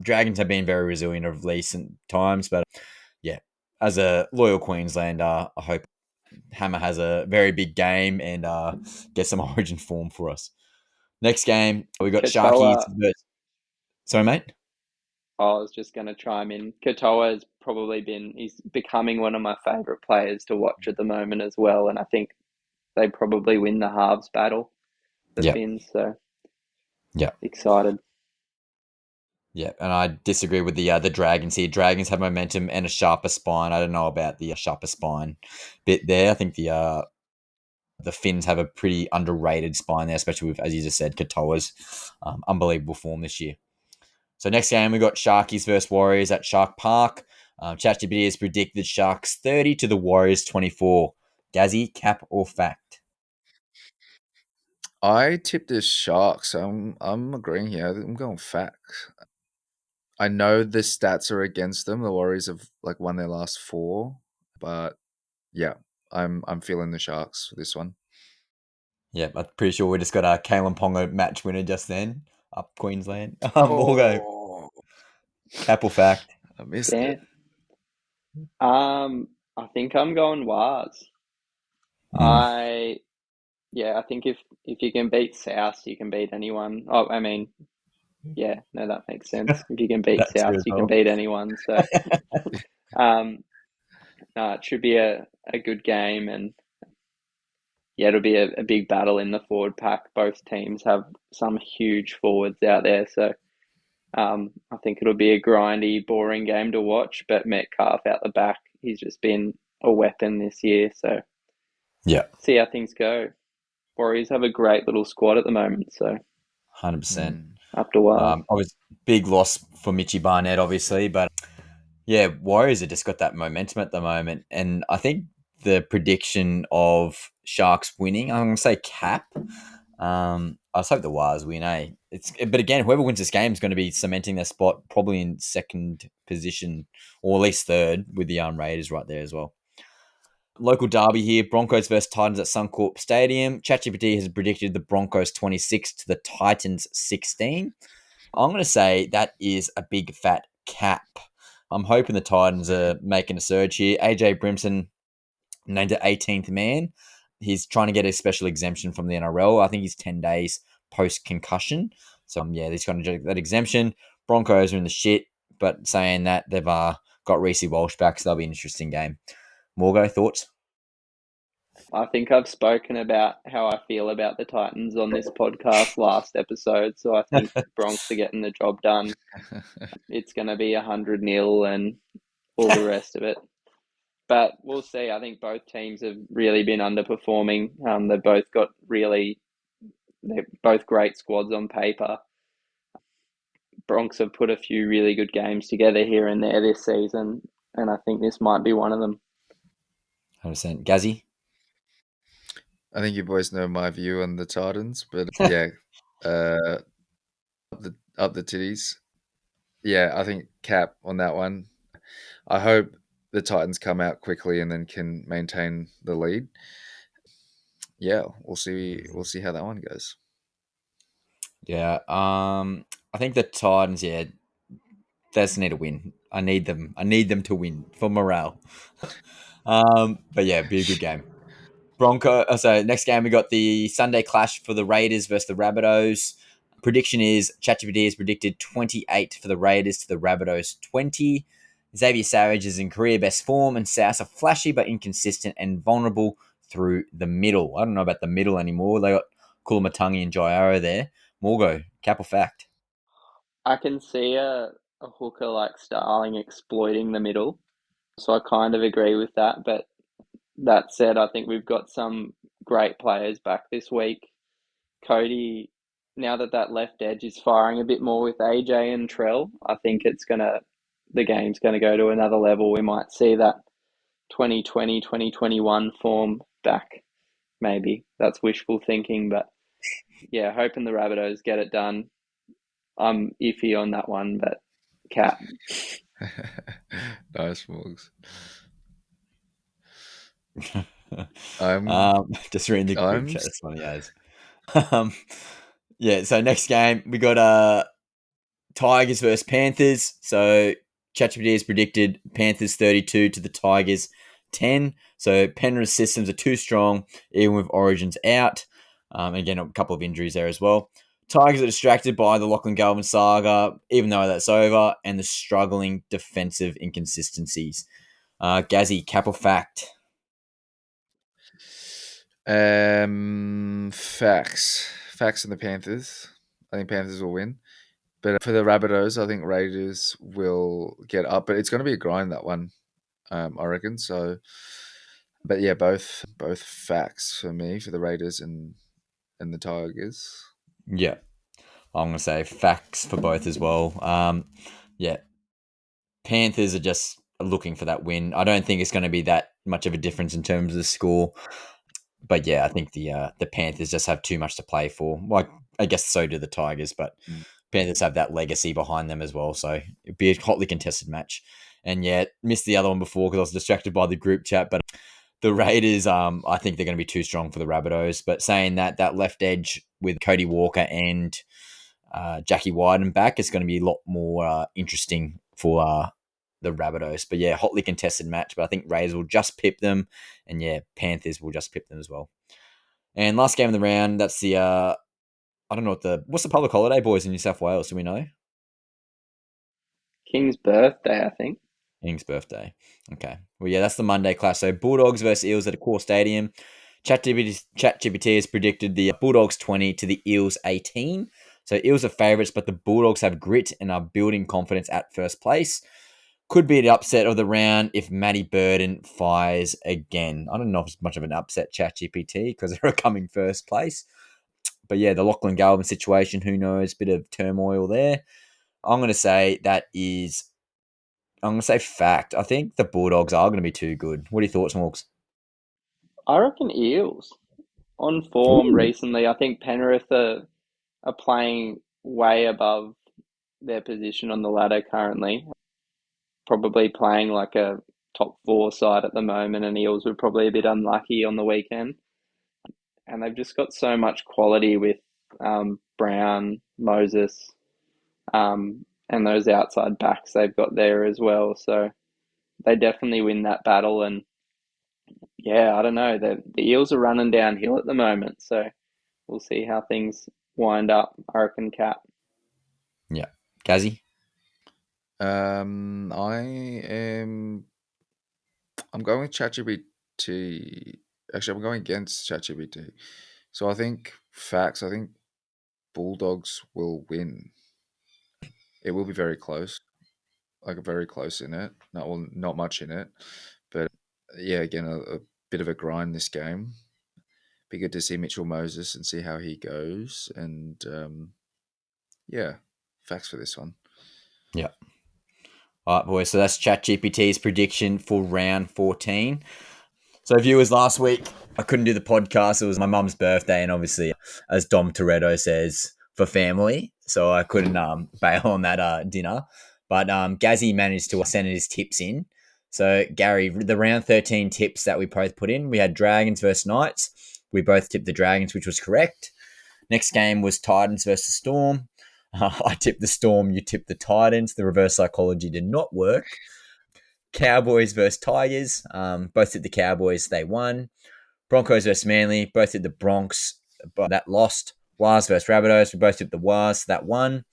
Dragons have been very resilient of recent times. But yeah, as a loyal Queenslander, I hope Hammer has a very big game and gets some origin form for us. Next game, we got Sharkies. Sorry, mate? I was just going to chime in. Katoa has probably he's becoming one of my favourite players to watch at the moment as well. And I think they probably win the halves battle, the Finns. So excited. Yeah, and I disagree with the Dragons here. Dragons have momentum and a sharper spine. I don't know about the sharper spine bit there. I think the Finns have a pretty underrated spine there, especially with, as you just said, Katoa's unbelievable form this year. So next game, we got Sharkies versus Warriors at Shark Park. ChatGPT has predicted Sharks 30 to the Warriors 24. Gazzy, cap or fact? I tipped the Sharks. So I'm agreeing here. I'm going fact. I know the stats are against them. The Warriors have like won their last 4, but yeah, I'm feeling the Sharks for this one. Yeah, I'm pretty sure we just got a Kalen Ponga match winner just then up Queensland. We'll go cap or fact. I missed it. I think I'm going Wars. I think if you can beat South, you can beat anyone. Oh, I mean, yeah, no, that makes sense. If you can beat South, you can beat anyone. So, it should be a good game, and yeah, it'll be a big battle in the forward pack. Both teams have some huge forwards out there, so I think it'll be a grindy, boring game to watch. But Metcalf out the back, he's just been a weapon this year. So yeah, see how things go. Warriors have a great little squad at the moment, so 100%. Up to Wars. I was big loss for Mitchie Barnett, obviously, but yeah, Warriors have just got that momentum at the moment, and I think the prediction of Sharks winning, I'm going to say cap. I just hope the Wars win, eh? But again, whoever wins this game is going to be cementing their spot probably in second position, or at least third, with the Raiders right there as well. Local derby here, Broncos versus Titans at Suncorp Stadium. ChatGPT has predicted the Broncos 26 to the Titans 16. I'm going to say that is a big fat cap. I'm hoping the Titans are making a surge here. AJ Brimson named it 18th man. He's trying to get a special exemption from the NRL. I think he's 10 days post-concussion. So, he's trying to get that exemption. Broncos are in the shit, but saying that, they've got Reece Walsh back, so that'll be an interesting game. Morgo, thoughts? I think I've spoken about how I feel about the Titans on this podcast last episode, so I think Bronx are getting the job done. It's going to be 100-0 and all the rest of it. But we'll see. I think both teams have really been underperforming. They're both great squads on paper. Bronx have put a few really good games together here and there this season, and I think this might be one of them. 100%. Gazzy? I think you boys know my view on the Titans, but yeah, up the titties. Yeah, I think cap on that one. I hope the Titans come out quickly and then can maintain the lead. Yeah, we'll see. We'll see how that one goes. Yeah, I think the Titans, they just need to win. I need them to win for morale. But yeah, be a good game. So next game we got the Sunday clash for the Raiders versus the Rabbitohs. Prediction is ChatGPT has predicted 28 for the Raiders to the Rabbitohs 20. Xavier Savage is in career best form, and South are flashy but inconsistent and vulnerable through the middle. I don't know about the middle anymore. They got Kulumatangi and Jairo there. Morgo, cap or fact? I can see a hooker like Starling exploiting the middle, so I kind of agree with that. But that said, I think we've got some great players back this week. Cody, now that left edge is firing a bit more with AJ and Trell, I think the game's going to go to another level. We might see that 2020, 2021 form back. Maybe that's wishful thinking, but yeah, hoping the Rabbitohs get it done. I'm iffy on that one, but Cat. Nice, Morgs. Just reading the group chat. That's funny as. Yeah. So next game we got Tigers versus Panthers. So ChatGPT has predicted Panthers 32 to the Tigers 10. So Penrith's systems are too strong, even with Origins out. Again, a couple of injuries there as well. Tigers are distracted by the Lachlan Galvin saga, even though that's over, and the struggling defensive inconsistencies. Gazzy, cap or fact? Facts on the Panthers. I think Panthers will win. But for the Rabbitohs, I think Raiders will get up. But it's going to be a grind, that one, I reckon. So, but yeah, both facts for me, for the Raiders and the Tigers. Yeah. I'm going to say facts for both as well. Yeah. Panthers are just looking for that win. I don't think it's going to be that much of a difference in terms of the score. But yeah, I think the Panthers just have too much to play for. Like, I guess so do the Tigers, but Panthers have that legacy behind them as well. So it'd be a hotly contested match. And yeah, missed the other one before because I was distracted by the group chat. But the Raiders, I think they're going to be too strong for the Rabbitohs. But saying that left edge with Cody Walker and Jackie Wighton back is going to be a lot more interesting for the Rabbitohs. But yeah, hotly contested match. But I think Raiders will just pip them, and yeah, Panthers will just pip them as well. And last game of the round, that's the I don't know what's the public holiday, boys, in New South Wales? Do we know? King's birthday, I think. King's birthday. Okay. Well, yeah, that's the Monday clash. So Bulldogs versus Eels at a core stadium. ChatGPT has predicted the Bulldogs 20 to the Eels 18. So Eels are favourites, but the Bulldogs have grit and are building confidence at first place. Could be the upset of the round if Matty Burden fires again. I don't know if it's much of an upset, ChatGPT, because they're coming first place. But yeah, the Lachlan Galvin situation, who knows? Bit of turmoil there. I'm going to say fact. I think the Bulldogs are going to be too good. What are your thoughts, Morgs? I reckon Eels on form recently. I think Penrith are playing way above their position on the ladder currently. Probably playing like a top 4 side at the moment, and Eels were probably a bit unlucky on the weekend. And they've just got so much quality with Brown, Moses, and those outside backs they've got there as well. So they definitely win that battle. And yeah, I don't know. The Eels are running downhill at the moment. So we'll see how things wind up. I reckon, Cat. Yeah. Gazzy? I'm going with ChatGPT. Actually, I'm going against ChatGPT. So I think facts. I think Bulldogs will win. It will be very close, like very close in it. Not much in it, but yeah, again, a bit of a grind this game. Be good to see Mitchell Moses and see how he goes. And yeah, facts for this one. Yeah. All right, boys. So that's ChatGPT's prediction for round 14. So, viewers, last week I couldn't do the podcast. It was my mum's birthday, and obviously, as Dom Toretto says, for family. So I couldn't bail on that dinner. But Gazzy managed to send his tips in. So, Gary, the round 13 tips that we both put in, we had Dragons versus Knights. We both tipped the Dragons, which was correct. Next game was Titans versus Storm. I tipped the Storm, you tipped the Titans. The reverse psychology did not work. Cowboys versus Tigers. Both tipped the Cowboys, they won. Broncos versus Manly. Both tipped the Bronx, but that lost. Wars versus Rabbitohs. We both tipped the Wars, that won.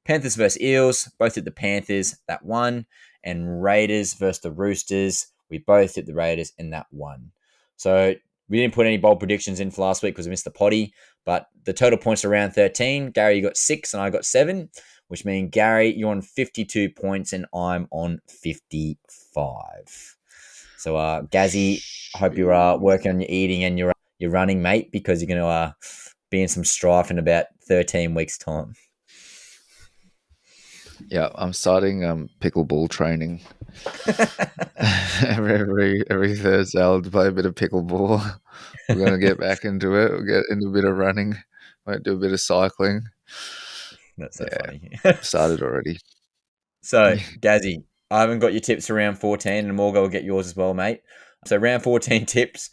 Panthers versus Eels. Both tipped the Panthers, that won. And Raiders versus the Roosters. We both tipped the Raiders, and that won. So we didn't put any bold predictions in for last week because we missed the potty. But the total points are around 13. Gary, you got 6 and I got 7, which means, Gary, you're on 52 points and I'm on 55. So, Gazzy, I hope you're working on your eating and your running, mate, because you're going to be in some strife in about 13 weeks' time. Yeah, I'm starting pickleball training. every Thursday I'll play a bit of pickleball. We're gonna get back into it. We'll get into a bit of running. Might do a bit of cycling. That's so Yeah, funny. started already. So, Gazzy, I haven't got your tips for round 14, and Morgan will get yours as well, mate. So, round 14 tips.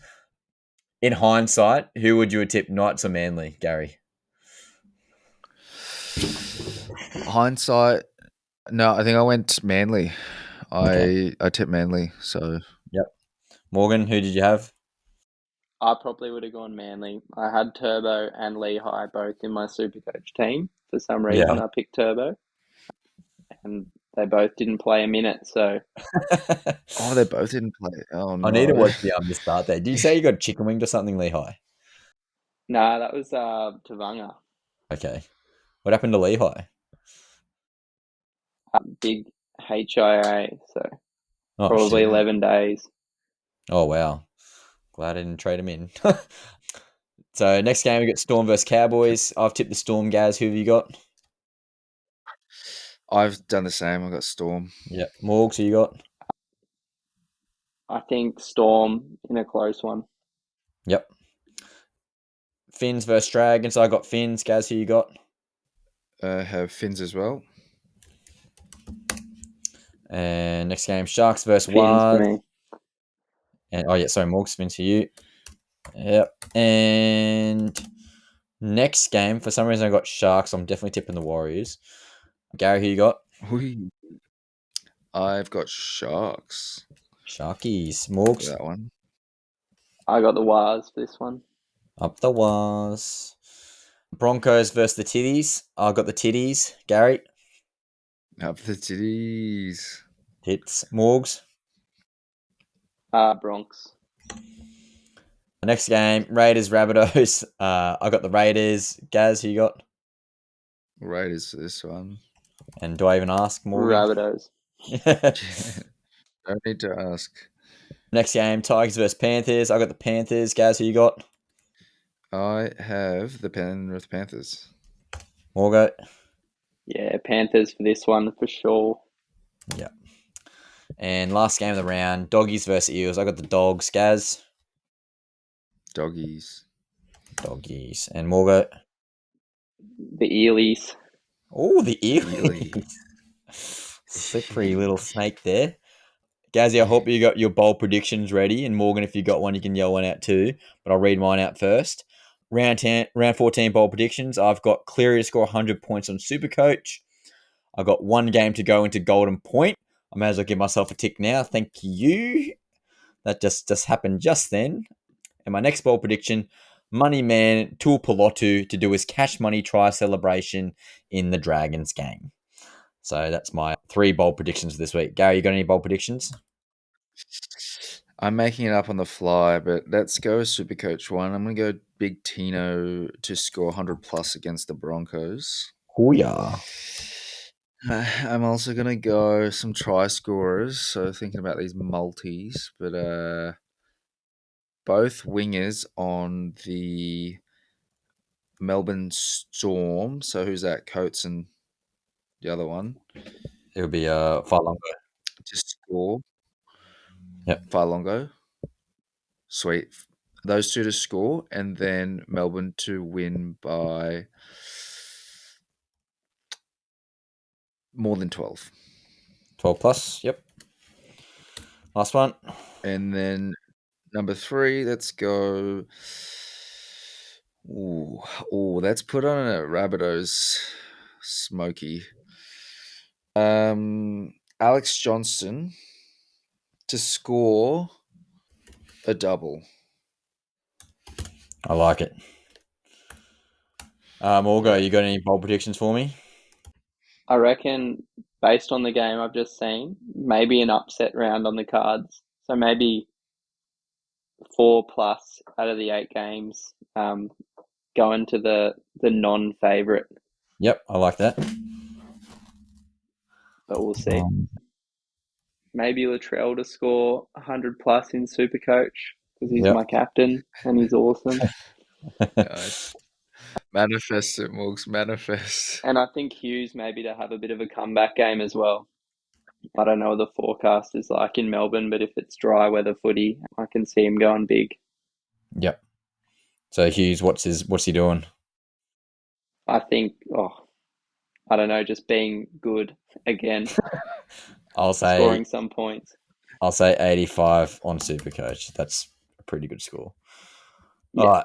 In hindsight, who would you have tipped, Knights or Manly, Gary? Hindsight, no, I think I went Manly. Okay. I tipped Manly. So Yep. Morgan, who did you have? I probably would have gone Manly. I had Turbo and Lehigh both in my SuperCoach team. For some reason, Yeah. I picked Turbo, and they both didn't play a minute. So oh, they both didn't play. Oh I need to no. watch the start there. Did you say you got chicken winged or something, Lehigh? nah, that was Tavanga. Okay. What happened to Lehigh? Big HIA. So Oh, probably shit. 11 days. Oh, wow. Glad I didn't trade him in. So, next game, we got Storm versus Cowboys. I've tipped the Storm, Gaz. Who have you got? I've done the same. I got Storm. Yep. Morgs, who you got? I think Storm in a close one. Yep. Finns versus Dragons. I got Finns. Gaz, who you got? Have Finns as well. And next game, Sharks versus Fins for Wars. me. And sorry, Morgs, Finns for you. Yep. And next game, for some reason I got Sharks. I'm definitely tipping the Warriors. Gary, who you got? Whee. I've got Sharks. Sharkies. For Morgs. that one. I got the Wars for this one. Up the Wars. Broncos versus the Titties. I got the Titties. Gary. Up the titties. Tits. Morgs. Bronx. The next game, Raiders, Rabbitohs. I got the Raiders. Gaz, who you got? Raiders for this one. And do I even ask, Morgan? Rabbitohs. Don't need to ask. Next game, Tigers versus Panthers. I got the Panthers. Gaz, who you got? I have the Penrith Panthers. Morgo. Yeah, Panthers for this one for sure. Yeah. And last game of the round, Doggies versus Eels. I got the Dogs. Gaz. Doggies. Doggies. And Morgo. The Eelies. Oh, the Eely. Eels. Slippery little snake there. Gazzy, I hope you got your bold predictions ready. And Morgan, if you got one, you can yell one out too. But I'll read mine out first. Round 14 bold predictions. I've got Cleary to score 100 points on SuperCoach. I've got one game to go into Golden Point. I may as well give myself a tick now. Thank you. That just happened just then. And my next bold prediction, Money Man Tuipulotu to do his cash money try celebration in the Dragons game. So that's my 3 bold predictions this week. Gary, you got any bold predictions? I'm making it up on the fly, but let's go SuperCoach 1. I'm going to go Big Tino to score 100 plus against the Broncos. Hooyah. I'm also going to go some try scorers. So thinking about these multis, but both wingers on the Melbourne Storm. So who's that? Coates and the other one It'll be far longer. to score. Yep. Farlongo. Sweet. Those two to score, and then Melbourne to win by more than 12. 12 plus. Yep. Last one. And then number 3, let's go. Let's put on a Rabbitohs smoky. Alex Johnston to score a double. I like it. Morgo, you got any bold predictions for me? I reckon, based on the game I've just seen, maybe an upset round on the cards. So maybe 4 plus out of the 8 games going to the non-favourite. Yep, I like that. But we'll see. Maybe Latrell to score 100 plus in SuperCoach because he's Yep. my captain and he's awesome. Nice. Manifest it, Morgs, manifest. And I think Hughes maybe to have a bit of a comeback game as well. I don't know what the forecast is like in Melbourne, but if it's dry weather footy, I can see him going big. Yep. So Hughes, what's he doing? I think, I don't know, just being good again, I'll scoring say some points. 85 on SuperCoach. That's a pretty good score. Yeah. All right.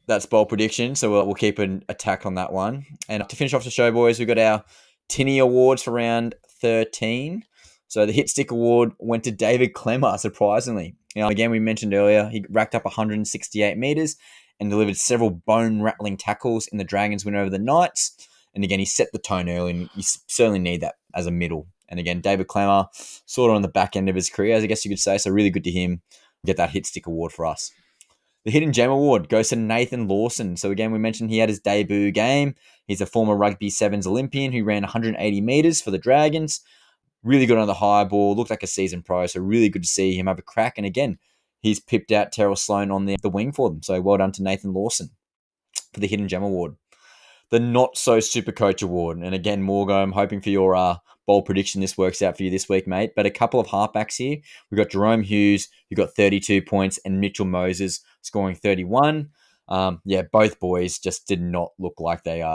That's bold prediction. So we'll keep an attack on that one. And to finish off the show, boys, we've got our Tinnie Awards for round 13. So the Hit Stick Award went to David Klemmer, surprisingly. Again, we mentioned earlier, he racked up 168 metres and delivered several bone-rattling tackles in the Dragons' win over the Knights. And again, he set the tone early, and you certainly need that as a middle. And again, David Klemmer, sort of on the back end of his career, as I guess you could say. So really good to him get that Hit Stick Award for us. The Hidden Gem Award goes to Nathan Lawson. So again, we mentioned he had his debut game. He's a former Rugby Sevens Olympian who ran 180 metres for the Dragons. Really good on the high ball. Looked like a seasoned pro. So really good to see him have a crack. And again, he's pipped out Terrell Sloan on the wing for them. So well done to Nathan Lawson for the Hidden Gem Award. The Not So Super Coach Award. And again, Morgo, I'm hoping for your bold prediction this works out for you this week, mate. But a couple of halfbacks here. We've got Jerome Hughes, who got 32 points, and Mitchell Moses scoring 31. Both boys just did not look like they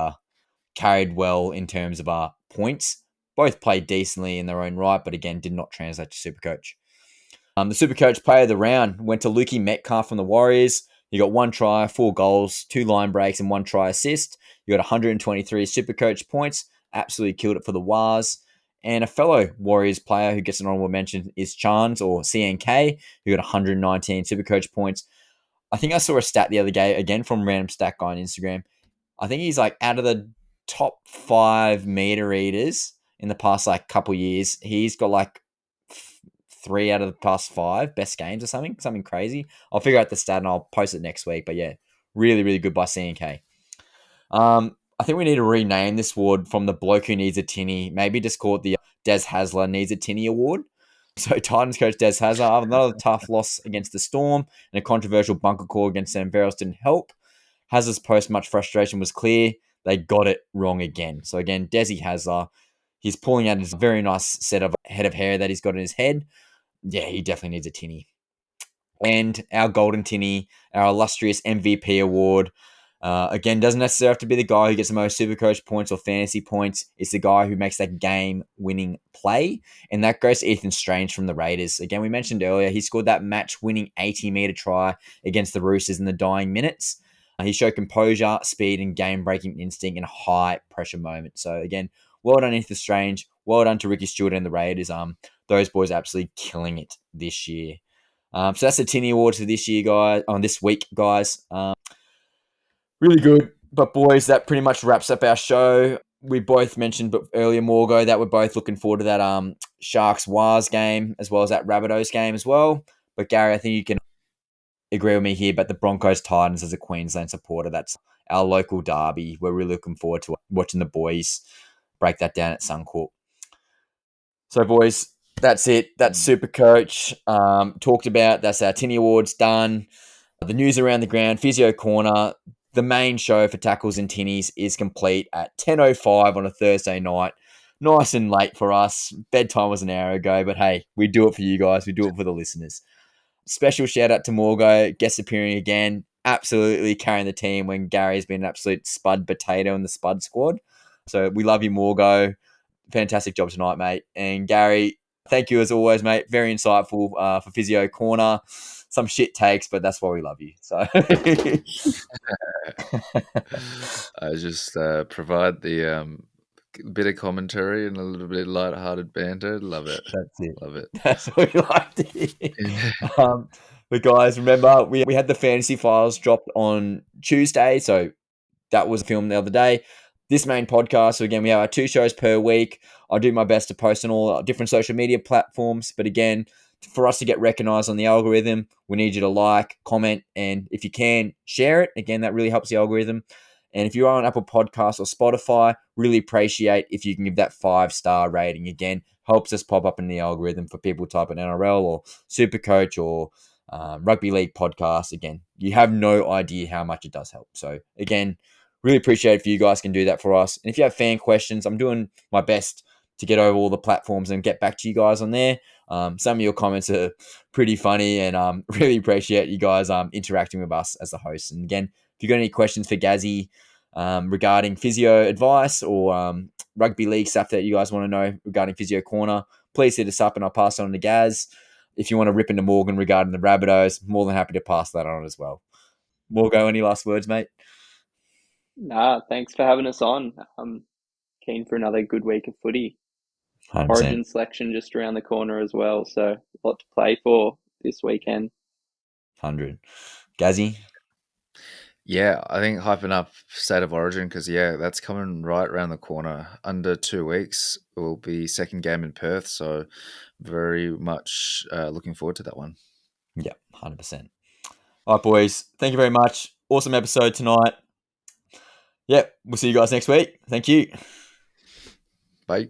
carried well in terms of points. Both played decently in their own right, but again, did not translate to Supercoach. The Supercoach player of the round went to Lukey Metcalf from the Warriors. He got 1 try, 4 goals, 2 line breaks, and 1 try assist. You got 123 Supercoach points. Absolutely killed it for the Wars. And a fellow Warriors player who gets an honorable mention is Chance, or CNK, who got 119 Supercoach points. I think I saw a stat the other day, again from random stat guy on Instagram. I think he's like out of the top 5 meter eaters in the past like couple years, he's got like 3 out of the past 5 best games or something crazy. I'll figure out the stat and I'll post it next week. But yeah, really, really good by CNK. I think we need to rename this award from the bloke who needs a tinny. Maybe just call it the Des Hasler needs a tinny award. So Titans coach Des Hasler, another tough loss against the Storm and a controversial bunker call against Sam Verrills didn't help. Hasler's post much frustration was clear. They got it wrong again. So again, Desi Hasler, he's pulling out his very nice set of head of hair that he's got in his head. Yeah, he definitely needs a tinny. And our golden tinny, our illustrious MVP award, again, doesn't necessarily have to be the guy who gets the most Supercoach points or fantasy points. It's the guy who makes that game-winning play, and that goes to Ethan Strange from the Raiders. Again, we mentioned earlier, he scored that match-winning 80-meter try against the Roosters in the dying minutes. He showed composure, speed, and game-breaking instinct in a high-pressure moment. So again, well done, Ethan Strange. Well done to Ricky Stewart and the Raiders. Those boys absolutely killing it this year. So that's the Tinnie Awards for this year, guys. On this week, guys. Really good. But boys, that pretty much wraps up our show. We both mentioned earlier, Morgo, that we're both looking forward to that Sharks Wars game as well as that Rabbitohs game as well. But Gary, I think you can agree with me here. But the Broncos Titans as a Queensland supporter, that's our local derby. We're really looking forward to watching the boys break that down at Suncorp. So, boys, that's it. That's SuperCoach talked about. That's our Tinnie Awards done. The news around the ground, Physio Corner. The main show for Tackles and Tinnies is complete at 10:05 on a Thursday night. Nice and late for us. Bedtime was an hour ago, but hey, we do it for you guys. We do it for the listeners. Special shout out to Morgo, guest appearing again. Absolutely carrying the team when Gary's been an absolute spud potato in the spud squad. So we love you, Morgo. Fantastic job tonight, mate. And Gary, thank you as always, mate. Very insightful for Physio Corner. Some shit takes, but that's why we love you. So I just provide the bit of commentary and a little bit of light-hearted banter. Love it. That's it. Love it. That's what we like to hear. But guys, remember, we had the Fantasy Files dropped on Tuesday, so that was filmed the other day. This main podcast, so again, we have our 2 shows per week. I do my best to post on all different social media platforms, but again, for us to get recognized on the algorithm, we need you to like, comment, and if you can, share it. Again, that really helps the algorithm. And if you are on Apple Podcasts or Spotify, really appreciate if you can give that 5-star rating. Again, helps us pop up in the algorithm for people type in NRL or SuperCoach or Rugby League podcast. Again, you have no idea how much it does help. So again, really appreciate if you guys can do that for us. And if you have fan questions, I'm doing my best to get over all the platforms and get back to you guys on there. Some of your comments are pretty funny, and really appreciate you guys interacting with us as the hosts. And again, if you've got any questions for Gazzy regarding physio advice or rugby league stuff that you guys want to know regarding Physio Corner, please hit us up and I'll pass it on to Gaz. If you want to rip into Morgan regarding the Rabbitohs, more than happy to pass that on as well. Morgo, any last words, mate? Nah, thanks for having us on. I'm keen for another good week of footy. 100%. Origin selection just around the corner as well, so a lot to play for this weekend. 100. Gazzy? Yeah, I think hyping up State of Origin because, that's coming right around the corner. Under 2 weeks will be second game in Perth, so very much looking forward to that one. Yeah, 100%. All right, boys. Thank you very much. Awesome episode tonight. We'll see you guys next week. Thank you. Bye.